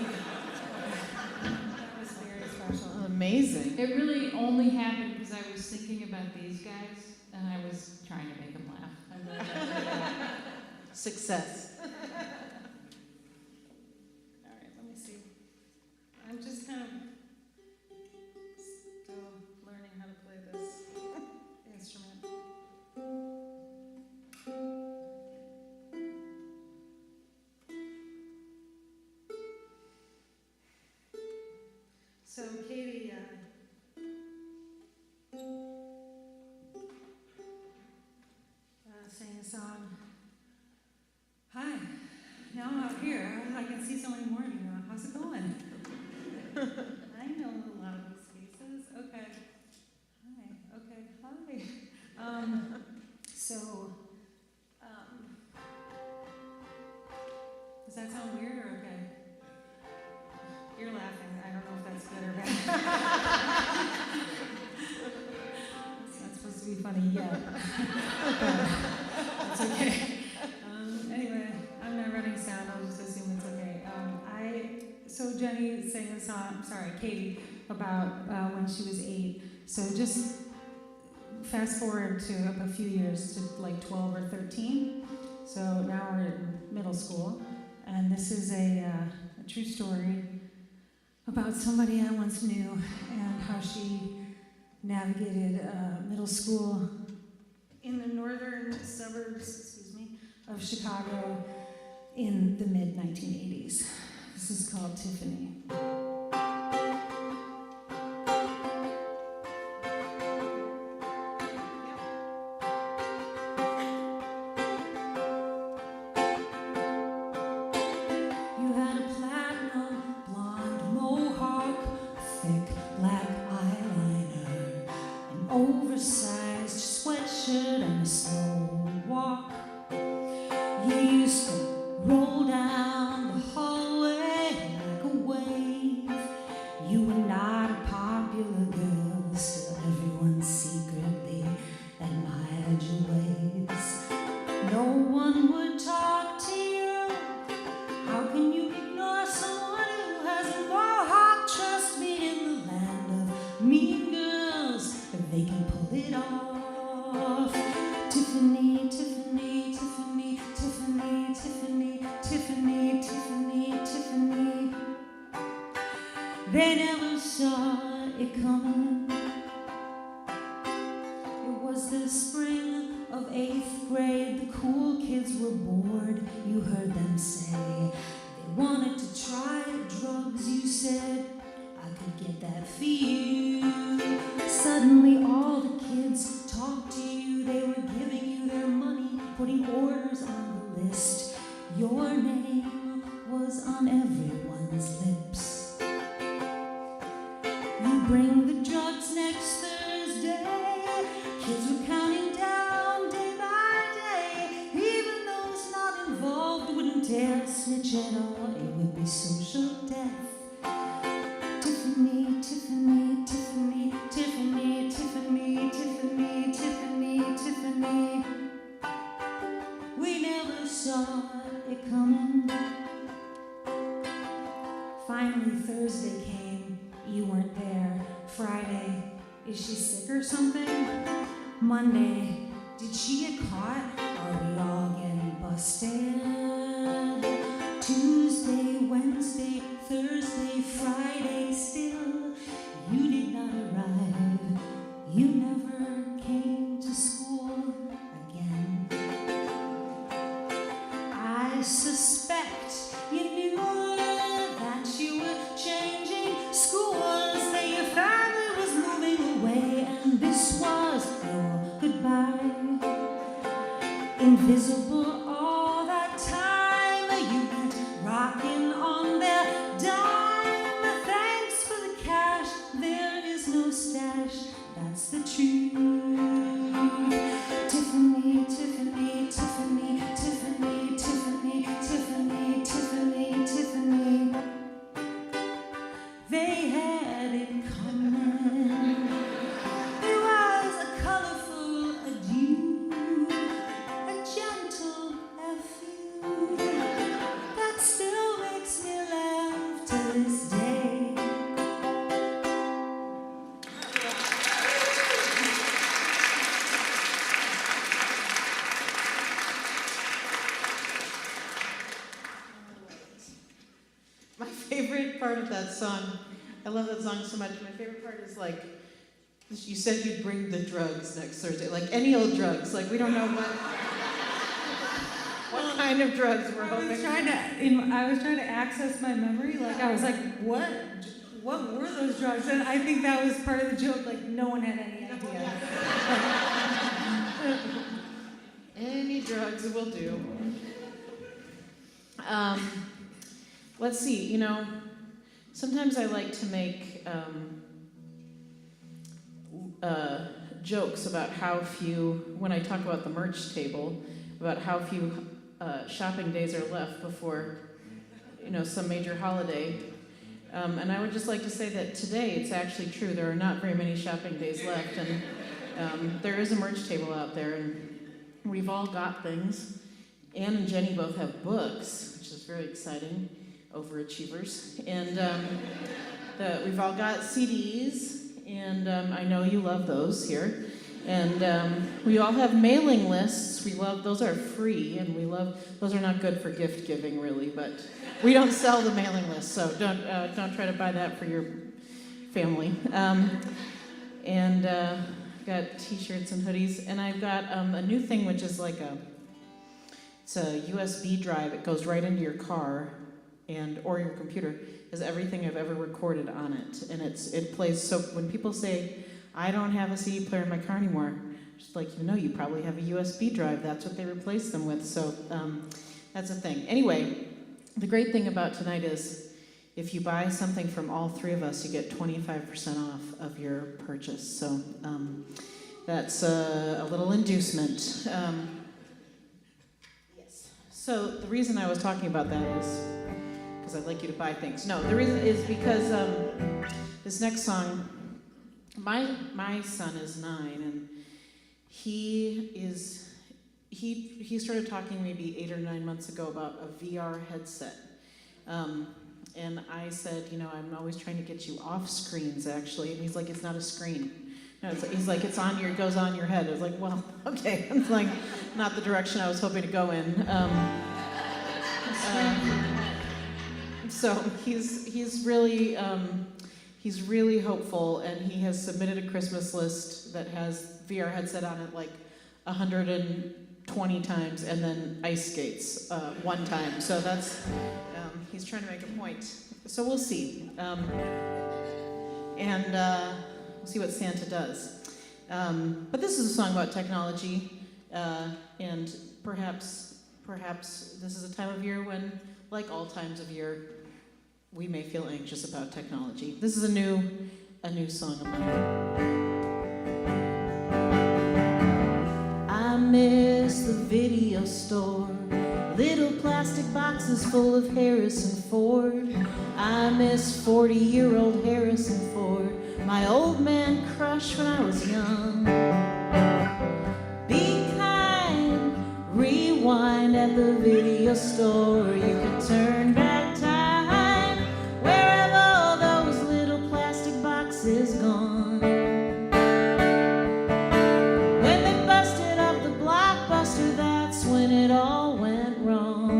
was very special. Amazing. It really only happened because I was thinking about these guys, and I was trying to make them laugh. I'm really not good at that. Success. All right, let me see. I'm just kind of still learning how to play this instrument. So Katie sang a song. Hi, now I'm out here. I can see so many more of you now. How's it going? I know a lot of these faces. Okay. Hi. Okay. Hi. Does that sound weird or okay? You're laughing. I don't know if that's good or bad. It's not supposed to be funny yet. That's okay. Anyway, I'm not running sound. I'll just assume it's okay. So Jenny sang a song, Katie, about when she was 8. So just fast forward to up a few years to like 12 or 13. So now we're in middle school. And this is a true story about somebody I once knew and how she navigated middle school in the northern suburbs, of Chicago in the mid-1980s. This is called Tiffany. You had a platinum blonde mohawk, thick black eyeliner, an oversized sweatshirt and a slow walk. You used to roll down the hallway like a wave. You were not a popular girl, still everyone secretly admired your ways. No one would talk to you. How can you ignore someone who has a mohawk? Trust me, in the land of mean girls, they can pull it off. Tiffany, Tiffany, Tiffany, Tiffany, Tiffany, Tiffany, Tiffany, Tiffany. They never saw it coming. It was the spring of 8th grade. The cool kids were bored. You heard them say they wanted to try drugs. You said, I could get that for you. Suddenly all the kids talked to you. They were giving you their money, putting orders on the list. Your name was on everyone's lips. You bring the drugs next Thursday. Kids were counting down day by day. Even those not involved wouldn't dare snitch at all. It would be social death. Tiffany, Tiffany, Tiffany, Tiffany, Tiffany, Tiffany, Tiffany, Tiffany. We never saw it coming. Finally, Thursday came. You weren't there. Friday, is she sick or something? Monday, did she get caught? Are we all getting busted? Tuesday, Wednesday, Thursday, Friday, still you did not arrive. You never came to school again. I suspect you knew that you were changing schools, that your family was moving away, and this was your goodbye. Invisible all that time, you went rocking on their dime. Thanks for the cash, there is no stash, that's the truth. Tiffany, Tiffany, Tiffany, Tiffany, Tiffany, Tiffany, Tiffany, Tiffany. They had it coming. It was a colorful adieu, a gentle effort. part of that song, I love that song so much. My favorite part is like, you said you'd bring the drugs next Thursday, like any old drugs. Like we don't know what kind of drugs we're hoping. I was trying to access my memory. Like I was like, what were those drugs? And I think that was part of the joke. Like no one had any idea. Any drugs will do. Let's see. You know, sometimes I like to make jokes about how few, when I talk about the merch table, about how few shopping days are left before, you know, some major holiday. And I would just like to say that today it's actually true. There are not very many shopping days left, and there is a merch table out there, and we've all got things. Anne and Jenny both have books, which is very exciting, overachievers. And we've all got CDs, and I know you love those here. And we all have mailing lists. We love, those are free, and we love, those are not good for gift giving really, but we don't sell the mailing list, so don't try to buy that for your family. And got t-shirts and hoodies, and I've got a new thing which is like it's a USB drive. It goes right into your car or your computer. It has everything I've ever recorded on it, and it plays. So when people say, I don't have a CD player in my car anymore, just like, you know, you probably have a USB drive. That's what they replaced them with, so that's a thing. Anyway, the great thing about tonight is if you buy something from all three of us, you get 25% off of your purchase. So that's a little inducement. Yes. So the reason I was talking about that is because I'd like you to buy things. No, the reason is because this next song, my son is 9, and he started talking maybe 8 or 9 months ago about a VR headset. And I said, you know, I'm always trying to get you off screens, actually. And he's like, it's not a screen. No, he's like, it goes on your head. I was like, well, okay. It's like not the direction I was hoping to go in. So he's really hopeful, and he has submitted a Christmas list that has VR headset on it like 120 times, and then ice skates 1 time. So that's. He's trying to make a point. So we'll see. And we'll see what Santa does. But this is a song about technology. And perhaps this is a time of year when, like all times of year, we may feel anxious about technology. This is a new song of mine. I miss the video store. Little plastic boxes full of Harrison Ford. I miss 40-year-old Harrison Ford, my old man crush when I was young. Be kind, rewind at the video store. You could turn back time, wherever all those little plastic boxes gone. When they busted up the Blockbuster, that's when it all went wrong.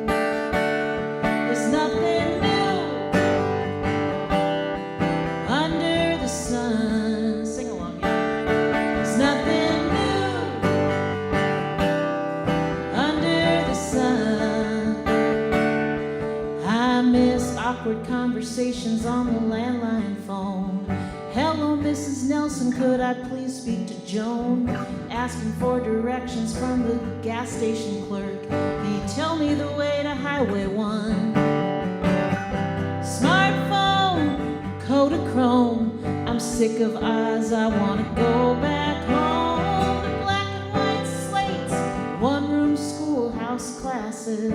There's nothing new under the sun. Sing along, yeah. There's nothing new under the sun. I miss awkward conversations on the landline phone. Hello, Mrs. Nelson, could I please speak to Joan? Asking for directions from the gas station clerk. Can you tell me the way to Highway 1? Smartphone, Kodachrome. I'm sick of Oz, I want to go back home. The black and white slates, one-room schoolhouse classes.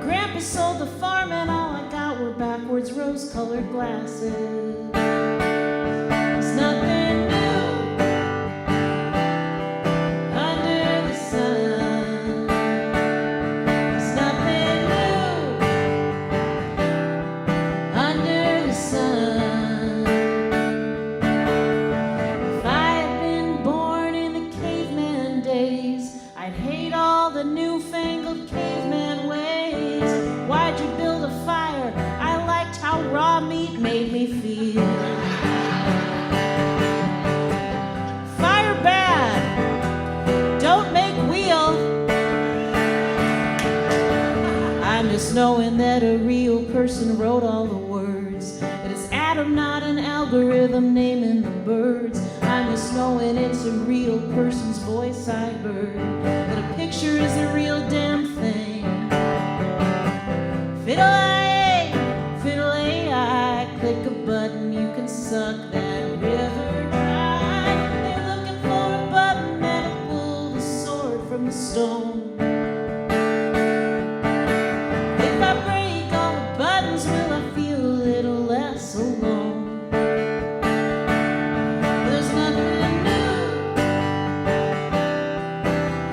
Grandpa sold the farm and all I got were backwards rose-colored glasses. There's nothing new under the sun. There's nothing new under the sun. If I had been born in the caveman days, I'd hate all the newfangled caveman ways. Why'd you heat made me feel. Fire bad, don't make wheel. I miss knowing that a real person wrote all the words. That it's Adam, not an algorithm naming the birds. I miss knowing it's a real person's voice I heard. That a picture is a real damn thing. Fiddle I, click a button, you can suck that river dry. They're looking for a button that'll pull the sword from the stone. If I break all the buttons, will I feel a little less alone? There's nothing new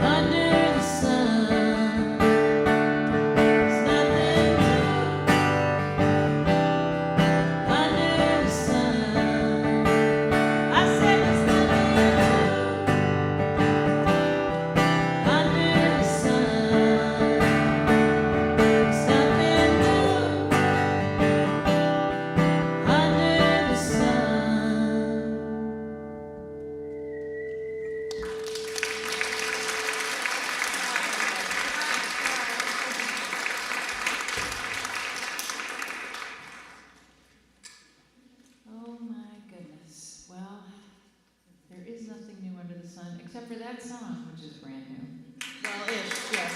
under the sun. There's nothing new under the sun. I said there's nothing new under the sun. There's nothing new under the sun. Oh my goodness. Well, there is nothing new under the sun except for that song, which is brand new. Well, ish, yes.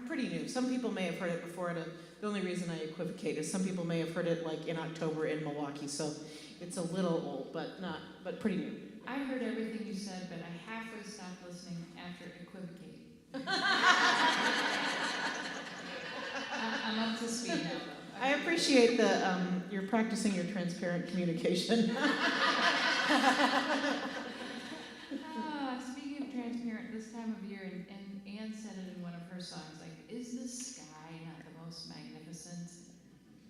Pretty new. Some people may have heard it before. The only reason I equivocate is some people may have heard it like in October in Milwaukee, so it's a little old, but pretty new. I heard everything you said, but I halfway stopped listening after equivocating. I'm up to speed now, though. I appreciate the you're practicing your transparent communication. Speaking of transparent, this time of year, and Anne said it in one of her songs, like, is the sky not the most magnificent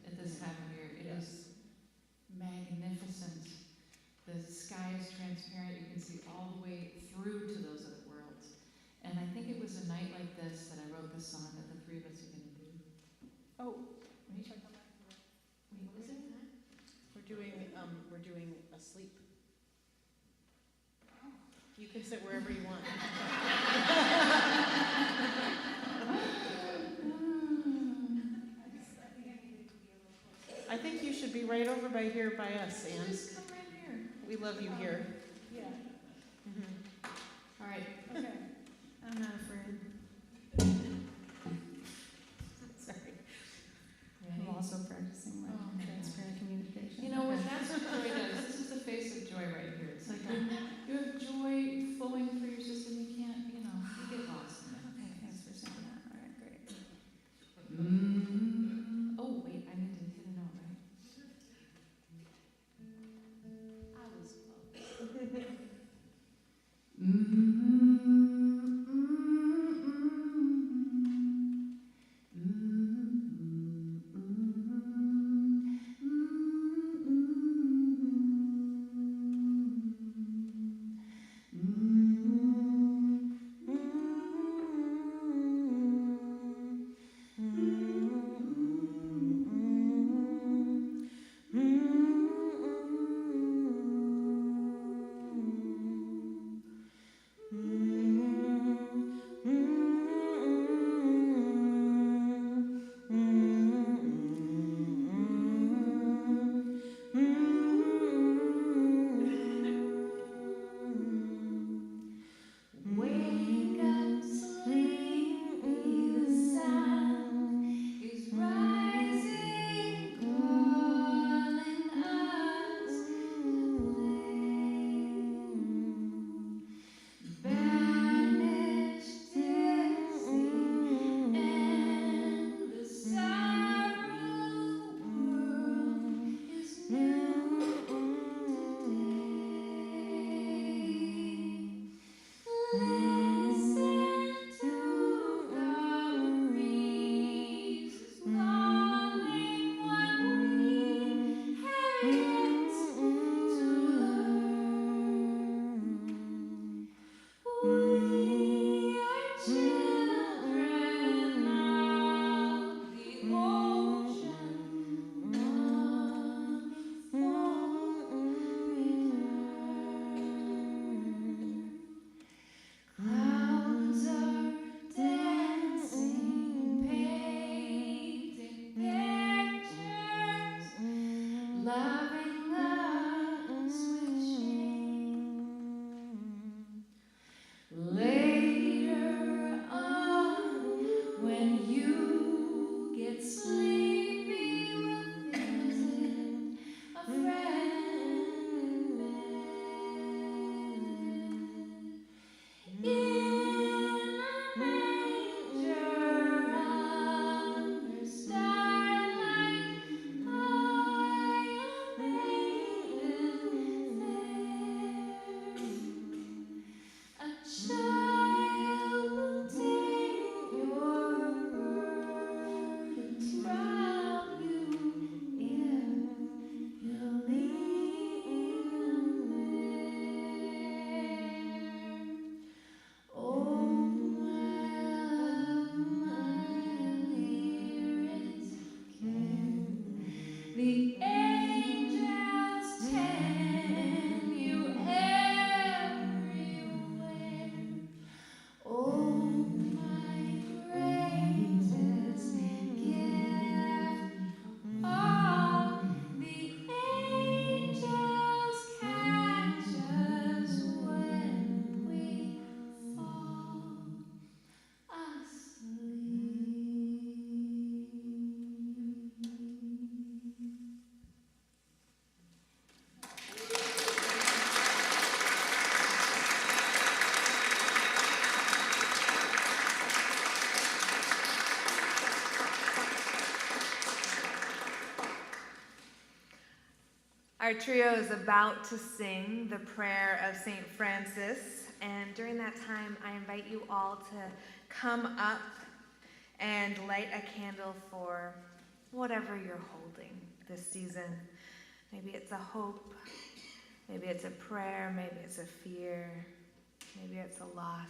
at this time of year? It is magnificent. The sky is transparent. You can see all the way through to those other worlds. And I think it was a night like this that I wrote this song that the three of us are going to do. Oh, Wait, what was it? we're doing asleep. You can sit wherever you want. I think you should be right over by here by us, Anne. Just come right here. We love you here. Yeah, All right. okay. I'm not afraid. Sorry. Ready? I'm also practicing my Oh, transparent communication. You know what? That's what joy does. This is the face of joy right here. It's like you have joy flowing through your system. You can't, you get lost in it. Okay, thanks for saying that. All right, great. Oh, wait, I need to hit a note, right? I was close. Our trio is about to sing the prayer of St. Francis, and during that time, I invite you all to come up and light a candle for whatever you're holding this season. Maybe it's a hope, maybe it's a prayer, maybe it's a fear, maybe it's a loss,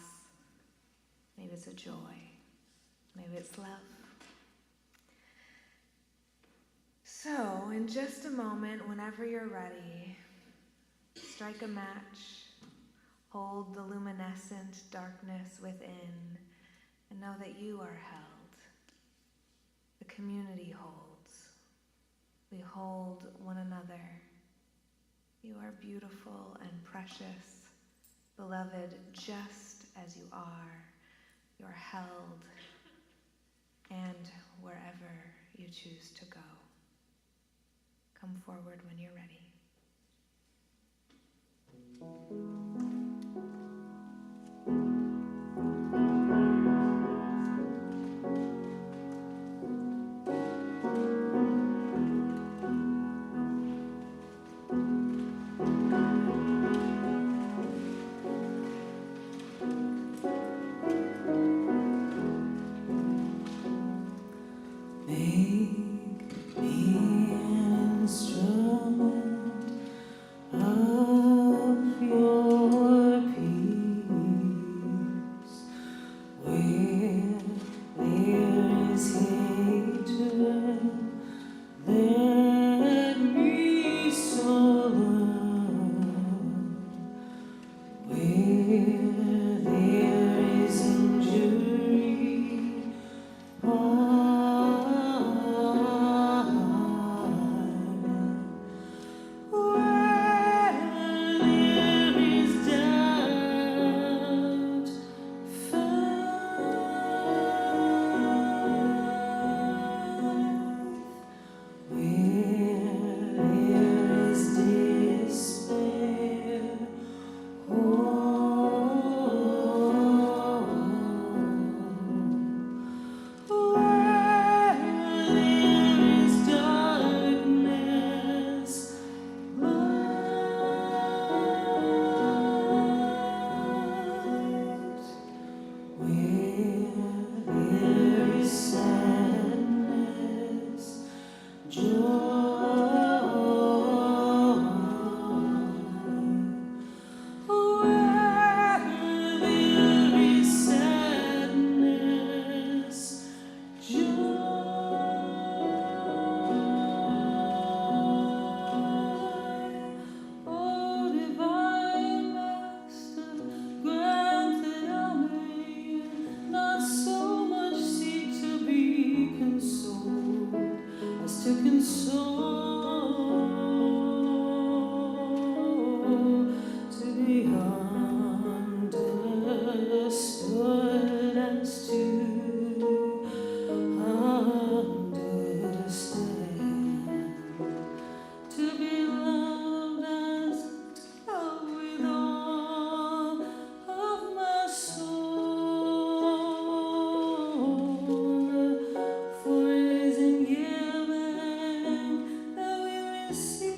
maybe it's a joy, maybe it's love. So, in just a moment, whenever you're ready, strike a match, hold the luminescent darkness within, and know that you are held. The community holds. We hold one another. You are beautiful and precious, beloved just as you are. You're held, and wherever you choose to go. Come forward when you're ready. See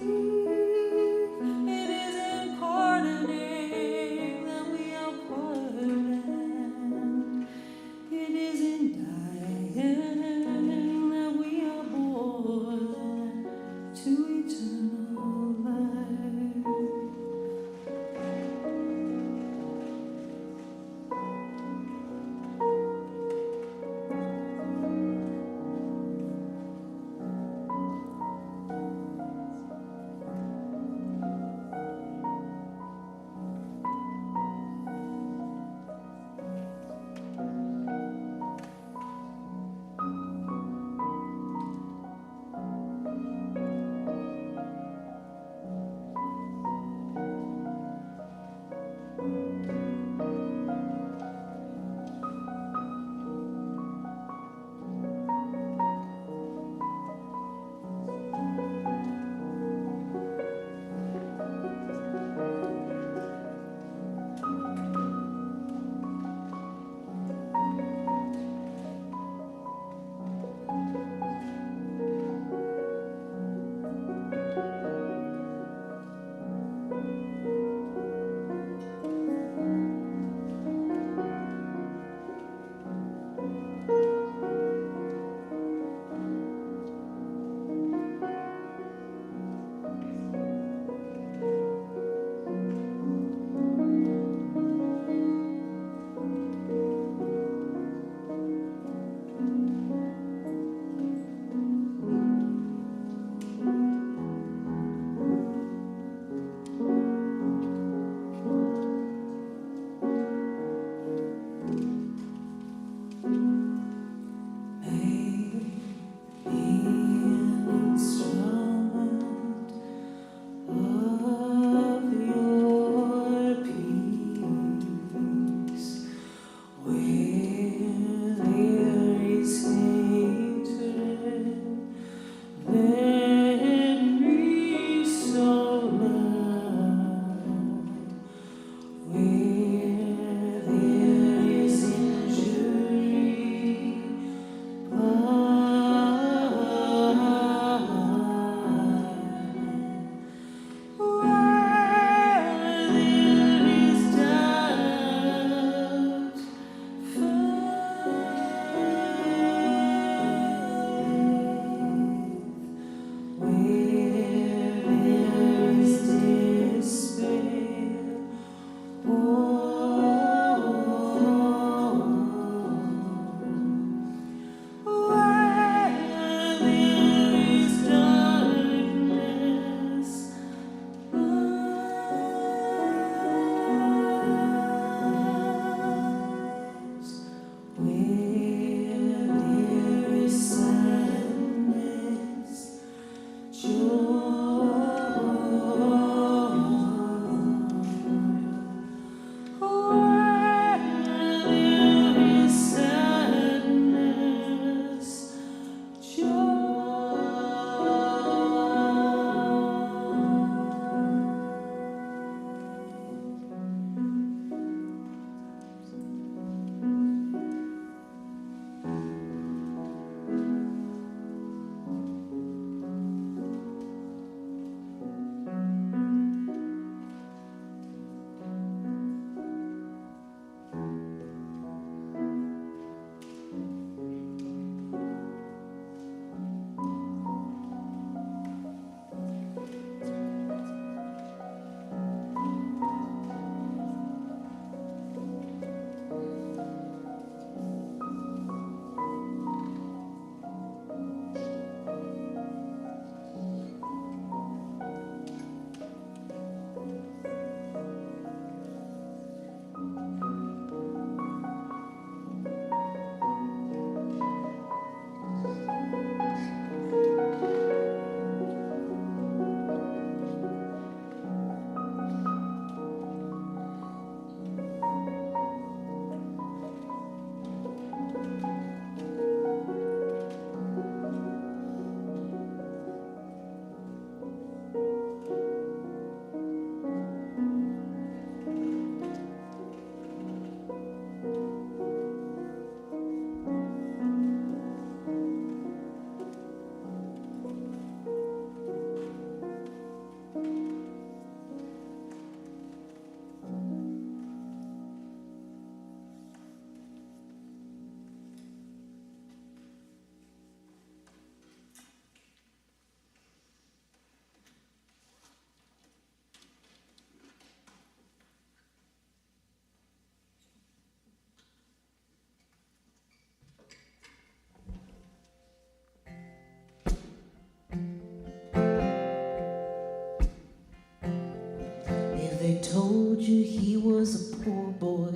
told you he was a poor boy,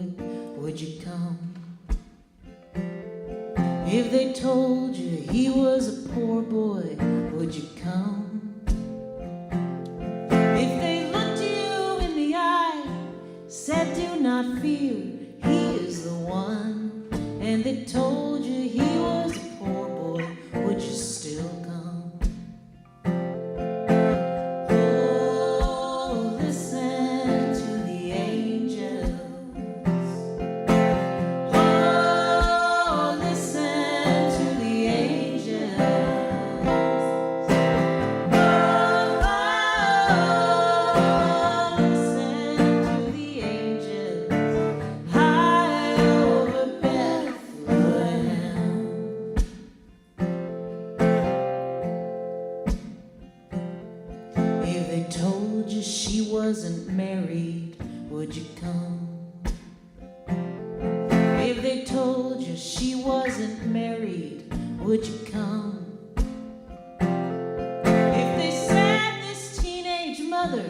would you come? If they told you he was a poor boy, would you come? If they looked you in the eye, said do not fear, he is the one, and they told you he was a poor boy, would you still come? Oh, listen to the angels. Oh, listen to the angels. Oh, listen to the angels high over Bethlehem. If they told you she wasn't married, would you come? If they told you she wasn't married, would you come? If they said this teenage mother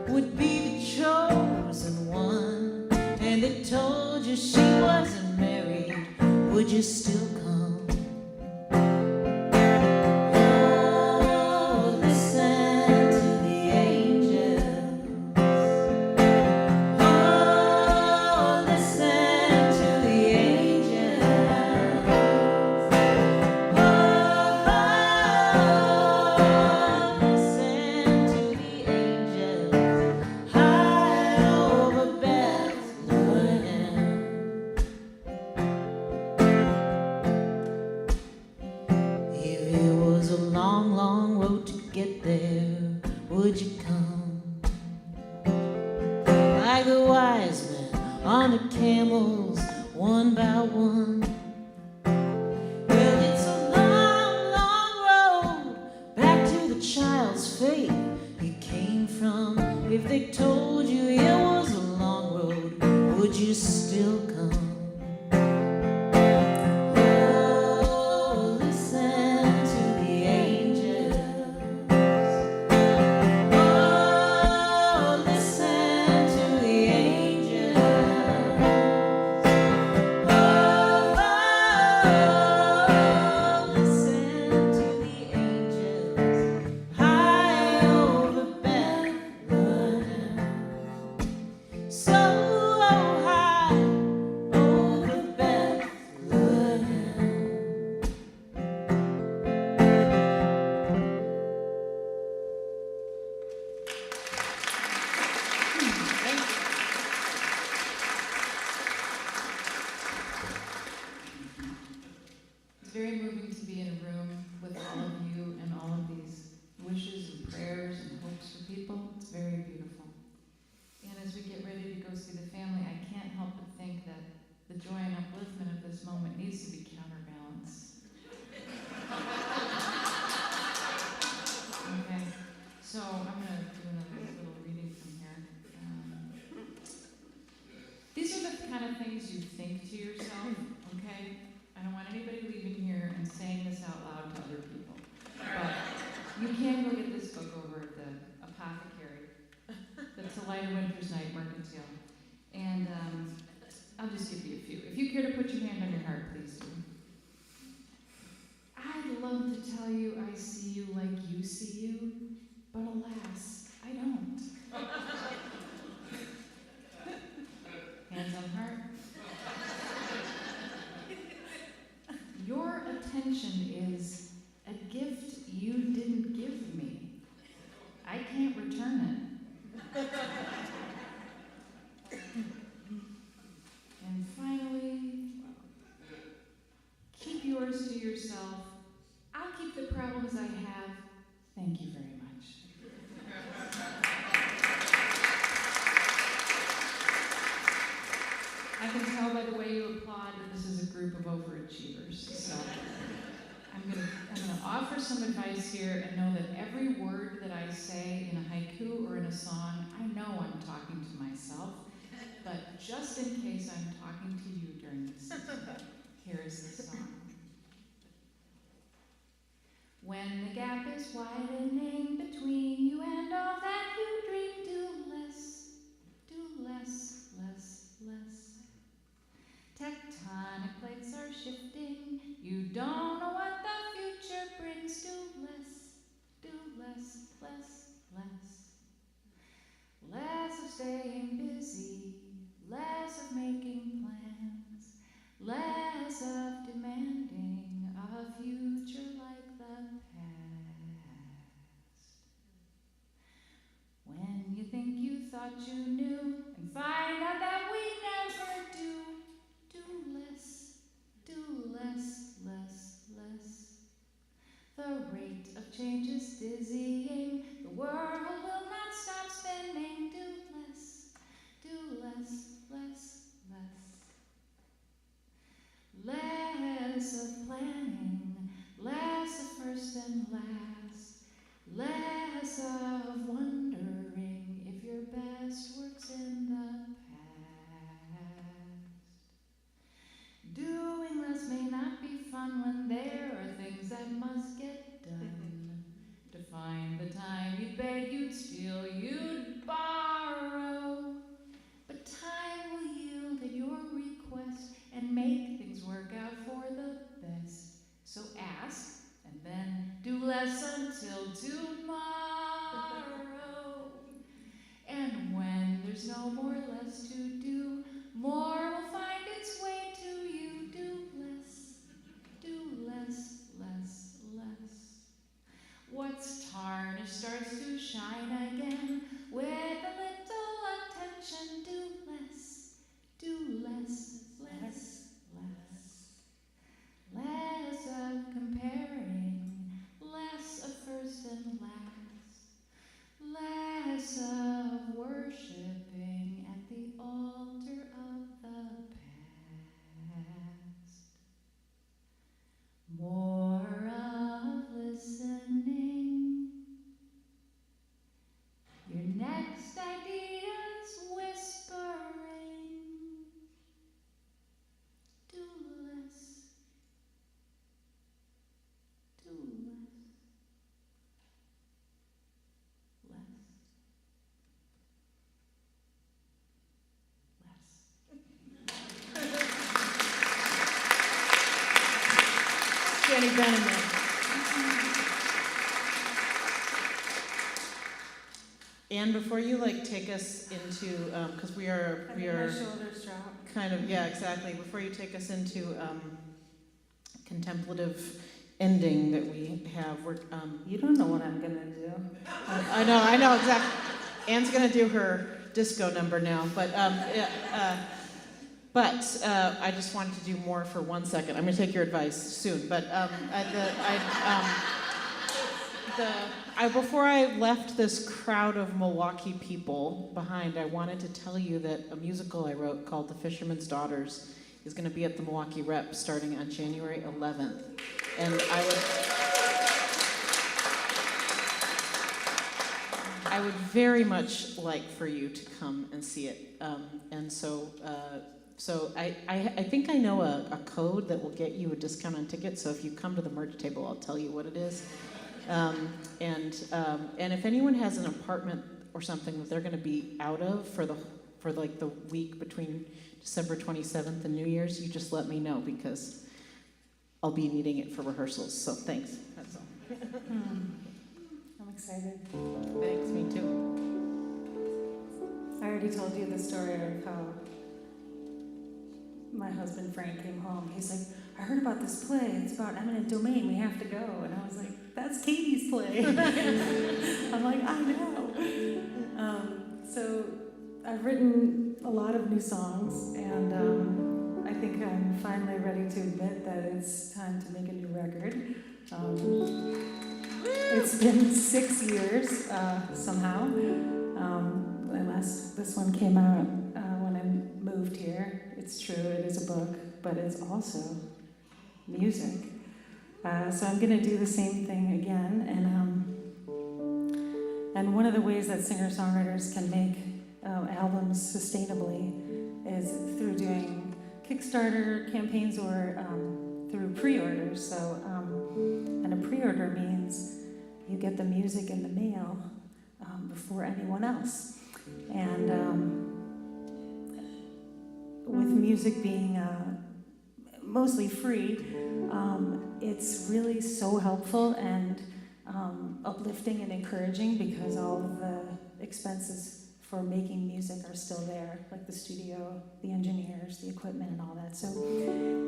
would be the chosen one, and they told you she wasn't married, would you still come? Oh, listen to the angels. Oh, listen to the angels. Oh, listen to the angels high over Bethlehem. If it was a long, long road to get there, would you come? Like the wise men on the camels, one by one. Well, it's a long, long road back to the child's faith you came from. If they told you it was a long road, would you still come? Oh, listen to the angels. Oh, listen to the angels. Oh, listen to the angels high over Bethlehem. So high over Bethlehem. It's very moving to be in a room with all of you and all of these wishes and prayers and hopes for people. It's very beautiful. And as we get ready to go see the family, I can't help but think that the joy and upliftment of this moment needs to be counterbalanced. Okay, so I'm going to do another little reading from here. These are the kind of things you think to yourself, okay? I don't want anybody leaving here and saying this out loud to other people. But you can go get this book over at the apothecary. That's The Light of Winter's Night, Mercantile. And I'll just give you a few. If you care to put your hand on your heart, please do. I'd love to tell you I see you like you see you, but alas, I don't. Hands on heart. Your attention is a gift you didn't give me. I can't return it. And finally, keep yours to yourself. I'll keep the problems I have. Thank you very much. I can tell by the way you applaud that this is a group of overachievers. So I'm gonna offer some advice here and know that every word that I say in a haiku or in a song, I know I'm talking to myself, but just in case I'm talking to you during this season, here is the song. When the gap is widening between you and all that you dream to less, You don't know what the future brings. Do less, less. Less of staying busy, less of making plans, less of demanding a future like the past. When you think you thought you knew and find out that we never do, do less, less. The rate of change is dizzying, the world will not stop spinning. Do less. Less of planning, less of first and last, less of wondering if your best works in the past. Doing less may not be fun when there are things that must get done. To find the time you'd beg, you'd steal, you'd borrow. But time will yield at your request and make things work out for the best. So ask, and then do less until tomorrow. And when there's no more less to do, more will find its way to you. Do less. What's tarnished starts to shine again with a little attention. Do less. Less of comparing, less of first and last, less of worshiping at the altar of the past. More of listening. Your next idea's whispering. Do less. Jenny Bienemann. And before you take us into, because we are My shoulders drop. kind of, yeah, exactly. Before you take us into contemplative ending that we have, we're You don't know what I'm gonna do. I know exactly. Anne's gonna do her disco number now, but I just wanted to do more for 1 second. I'm gonna take your advice soon, but before I left this crowd of Milwaukee people behind, I wanted to tell you that a musical I wrote called The Fisherman's Daughters is going to be at the Milwaukee Rep starting on January 11th. And I would very much like for you to come and see it. So I think I know a code that will get you a discount on tickets. So if you come to the merch table, I'll tell you what it is. And if anyone has an apartment or something that they're going to be out of for the week between December 27th and New Year's, you just let me know because I'll be needing it for rehearsals. So thanks. That's all. I'm excited. Thanks. Me too. I already told you the story of how my husband Frank came home. He's like, I heard about this play. It's about eminent domain. We have to go. And I was like, that's Katie's play. I'm like, I know. So I've written a lot of new songs, and I think I'm finally ready to admit that it's time to make a new record. It's been 6 years somehow. This one came out when I moved here. It's true, it is a book, but it's also music. So I'm going to do the same thing again, and one of the ways that singer-songwriters can make albums sustainably is through doing Kickstarter campaigns or through pre-orders. So, and a pre-order means you get the music in the mail before anyone else. And with music being mostly free. It's really so helpful and uplifting and encouraging because all of the expenses for making music are still there, like the studio, the engineers, the equipment, and all that. So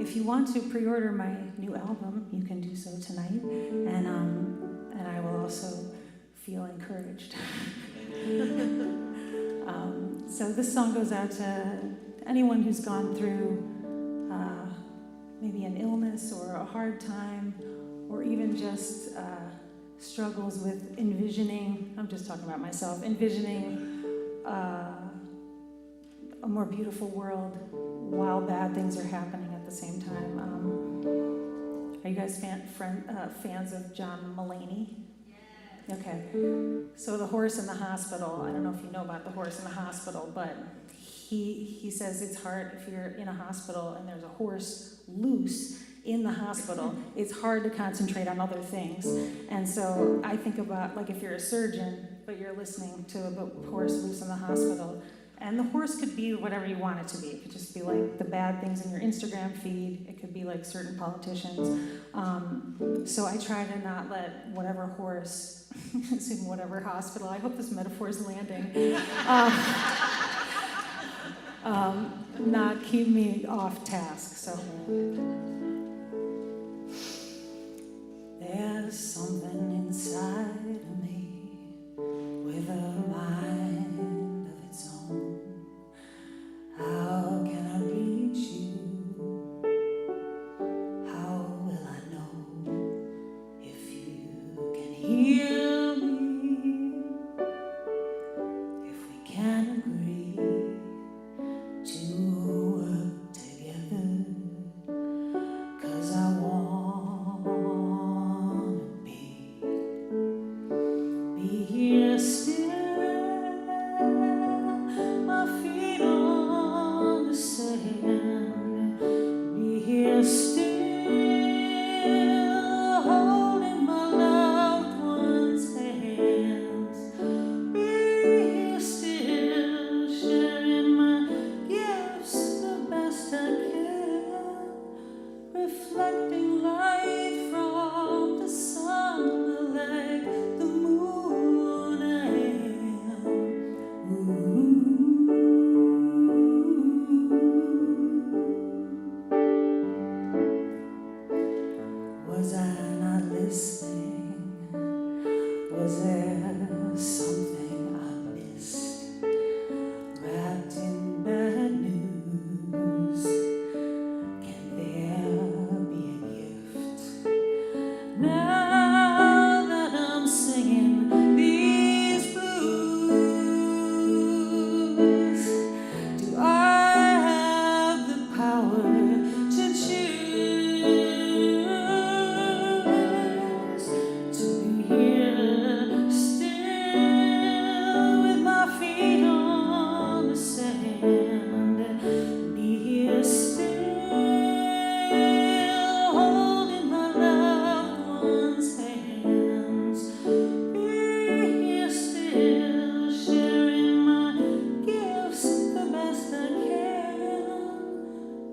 if you want to pre-order my new album, you can do so tonight, and I will also feel encouraged. So this song goes out to anyone who's gone through maybe an illness or a hard time, or even just struggles with envisioning, I'm just talking about myself, envisioning a more beautiful world while bad things are happening at the same time. Are you guys fans of John Mulaney? Yeah. Okay. So The Horse in the Hospital, I don't know if you know about The Horse in the Hospital, but he says it's hard if you're in a hospital and there's a horse loose in the hospital, it's hard to concentrate on other things. And so I think about, like, if you're a surgeon, but you're listening to a horse loose in the hospital, and the horse could be whatever you want it to be. It could just be like the bad things in your Instagram feed. It could be like certain politicians. So I try to not let whatever horse is in whatever hospital, I hope this metaphor is landing, not keep me off task. So there's something inside of me with a mind of its own. How can I reach you? How will I know if you can hear me? If we can agree to work together, 'cause I wanna be here still, my feet on the sand, be here still, holding my loved one's hands, be here still, sharing my gifts the best I can, reflecting light from the sun like the moon I am. Was I not listening? Was there something I missed? Wrapped in bad news, can there be a gift? Now that I'm singing these blues, do I have the power to choose to be here still with my feet on the sand, be here still, holding my loved one's hands, be here still, sharing my gifts the best I can,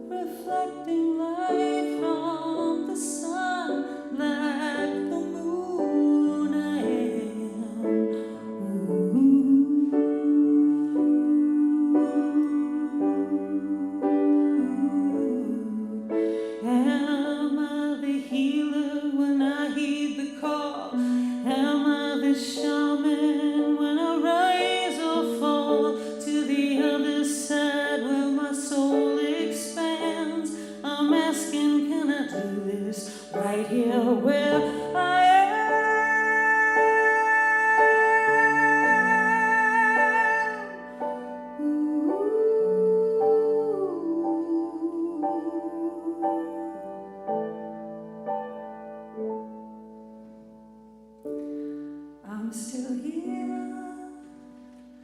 reflecting light from the sun like the moon I am. Am I the healer when I heed the call? Am I the shaman when I rise or fall to the other side where my soul expands? I'm asking, can I do this right here where I am? I'm still here,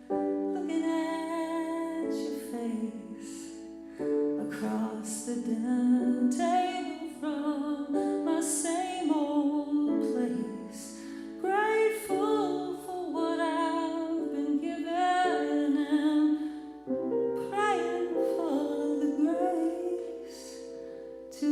looking at your face across the dinner table from my same old place. Grateful for what I've been given and praying for the grace to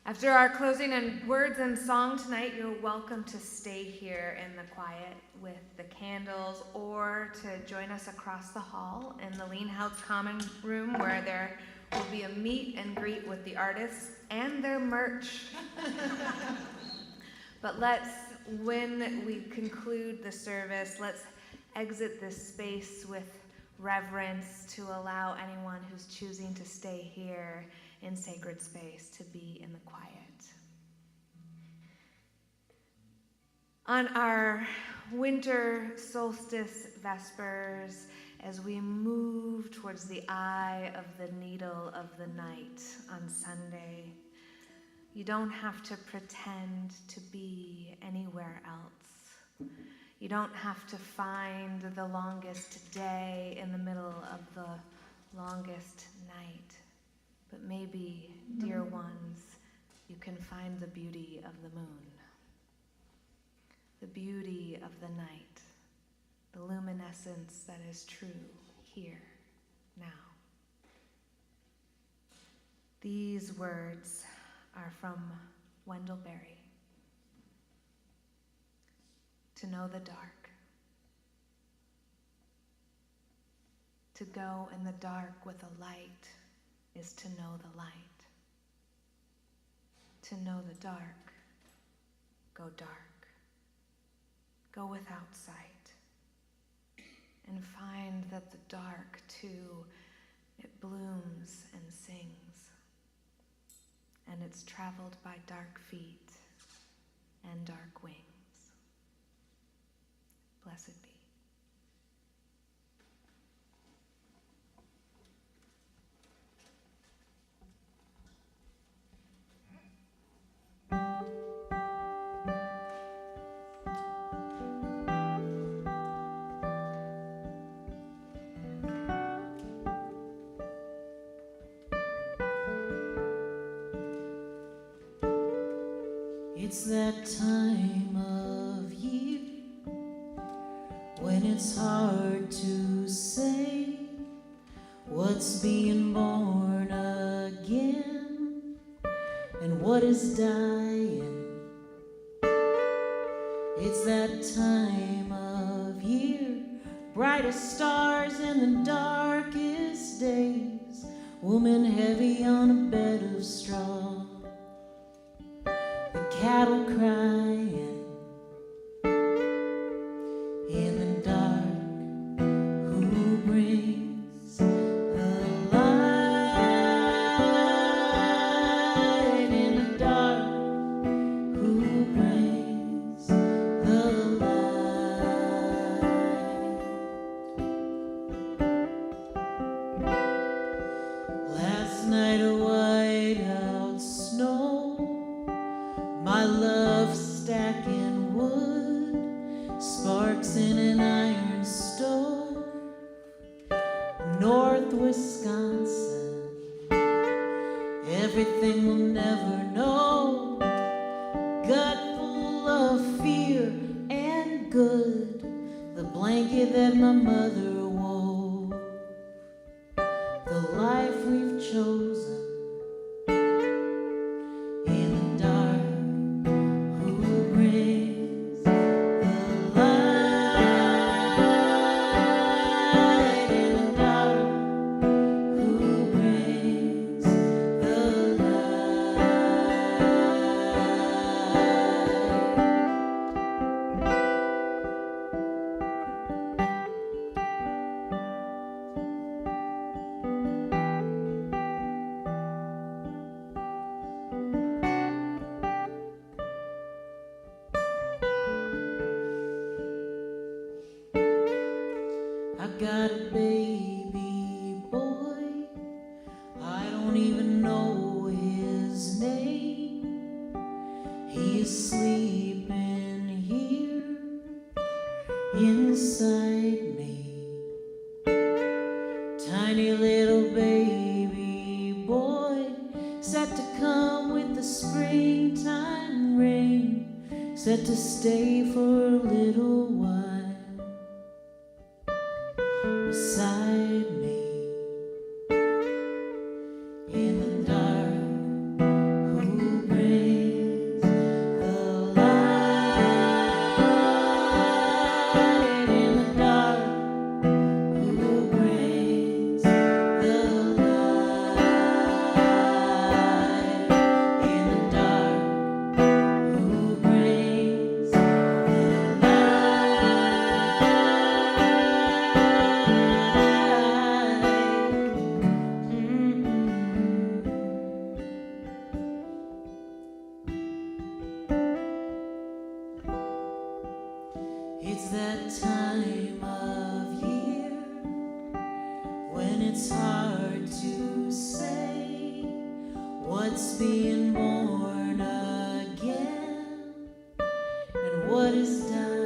After our closing and words and song tonight, you're welcome to stay here in the quiet with the candles or to join us across the hall in the Lean House Common Room where there will be a meet and greet with the artists and their merch. But when we conclude the service, let's exit this space with reverence to allow anyone who's choosing to stay here in sacred space to be in the quiet. On our winter solstice vespers, as we move towards the eye of the needle of the night on Sunday, you don't have to pretend to be anywhere else. You don't have to find the longest day in the middle of the longest night. But maybe, dear ones, you can find the beauty of the moon, the beauty of the night, the luminescence that is true here, now. These words are from Wendell Berry. To know the dark. To go in the dark with a light is to know the light. To know the dark, go dark. Go without sight. And find that the dark, too, it blooms and sings. And it's traveled by dark feet and dark wings. Blessed be. It's that time of year when it's hard to say what's being born again and what is dying. It's that time of year, brightest stars in the darkest days, woman heavy on a bed of straw. Cattle crying in the dark. Who brings the light in the dark? Who brings the light? Last night a whiteout snow, my love stacking wood, sparks in an iron stove, North Wisconsin, everything we'll never know, gut full of fear and good, the blanket that my mother wove, the life we've chosen. Got a baby boy, I don't even know his name. He is sleeping here inside me. Tiny little baby boy, set to come with the springtime rain, set to stay for a little while. Beside me, in the dark, who brings It's that time of year when it's hard to say what's being born again and what is dying.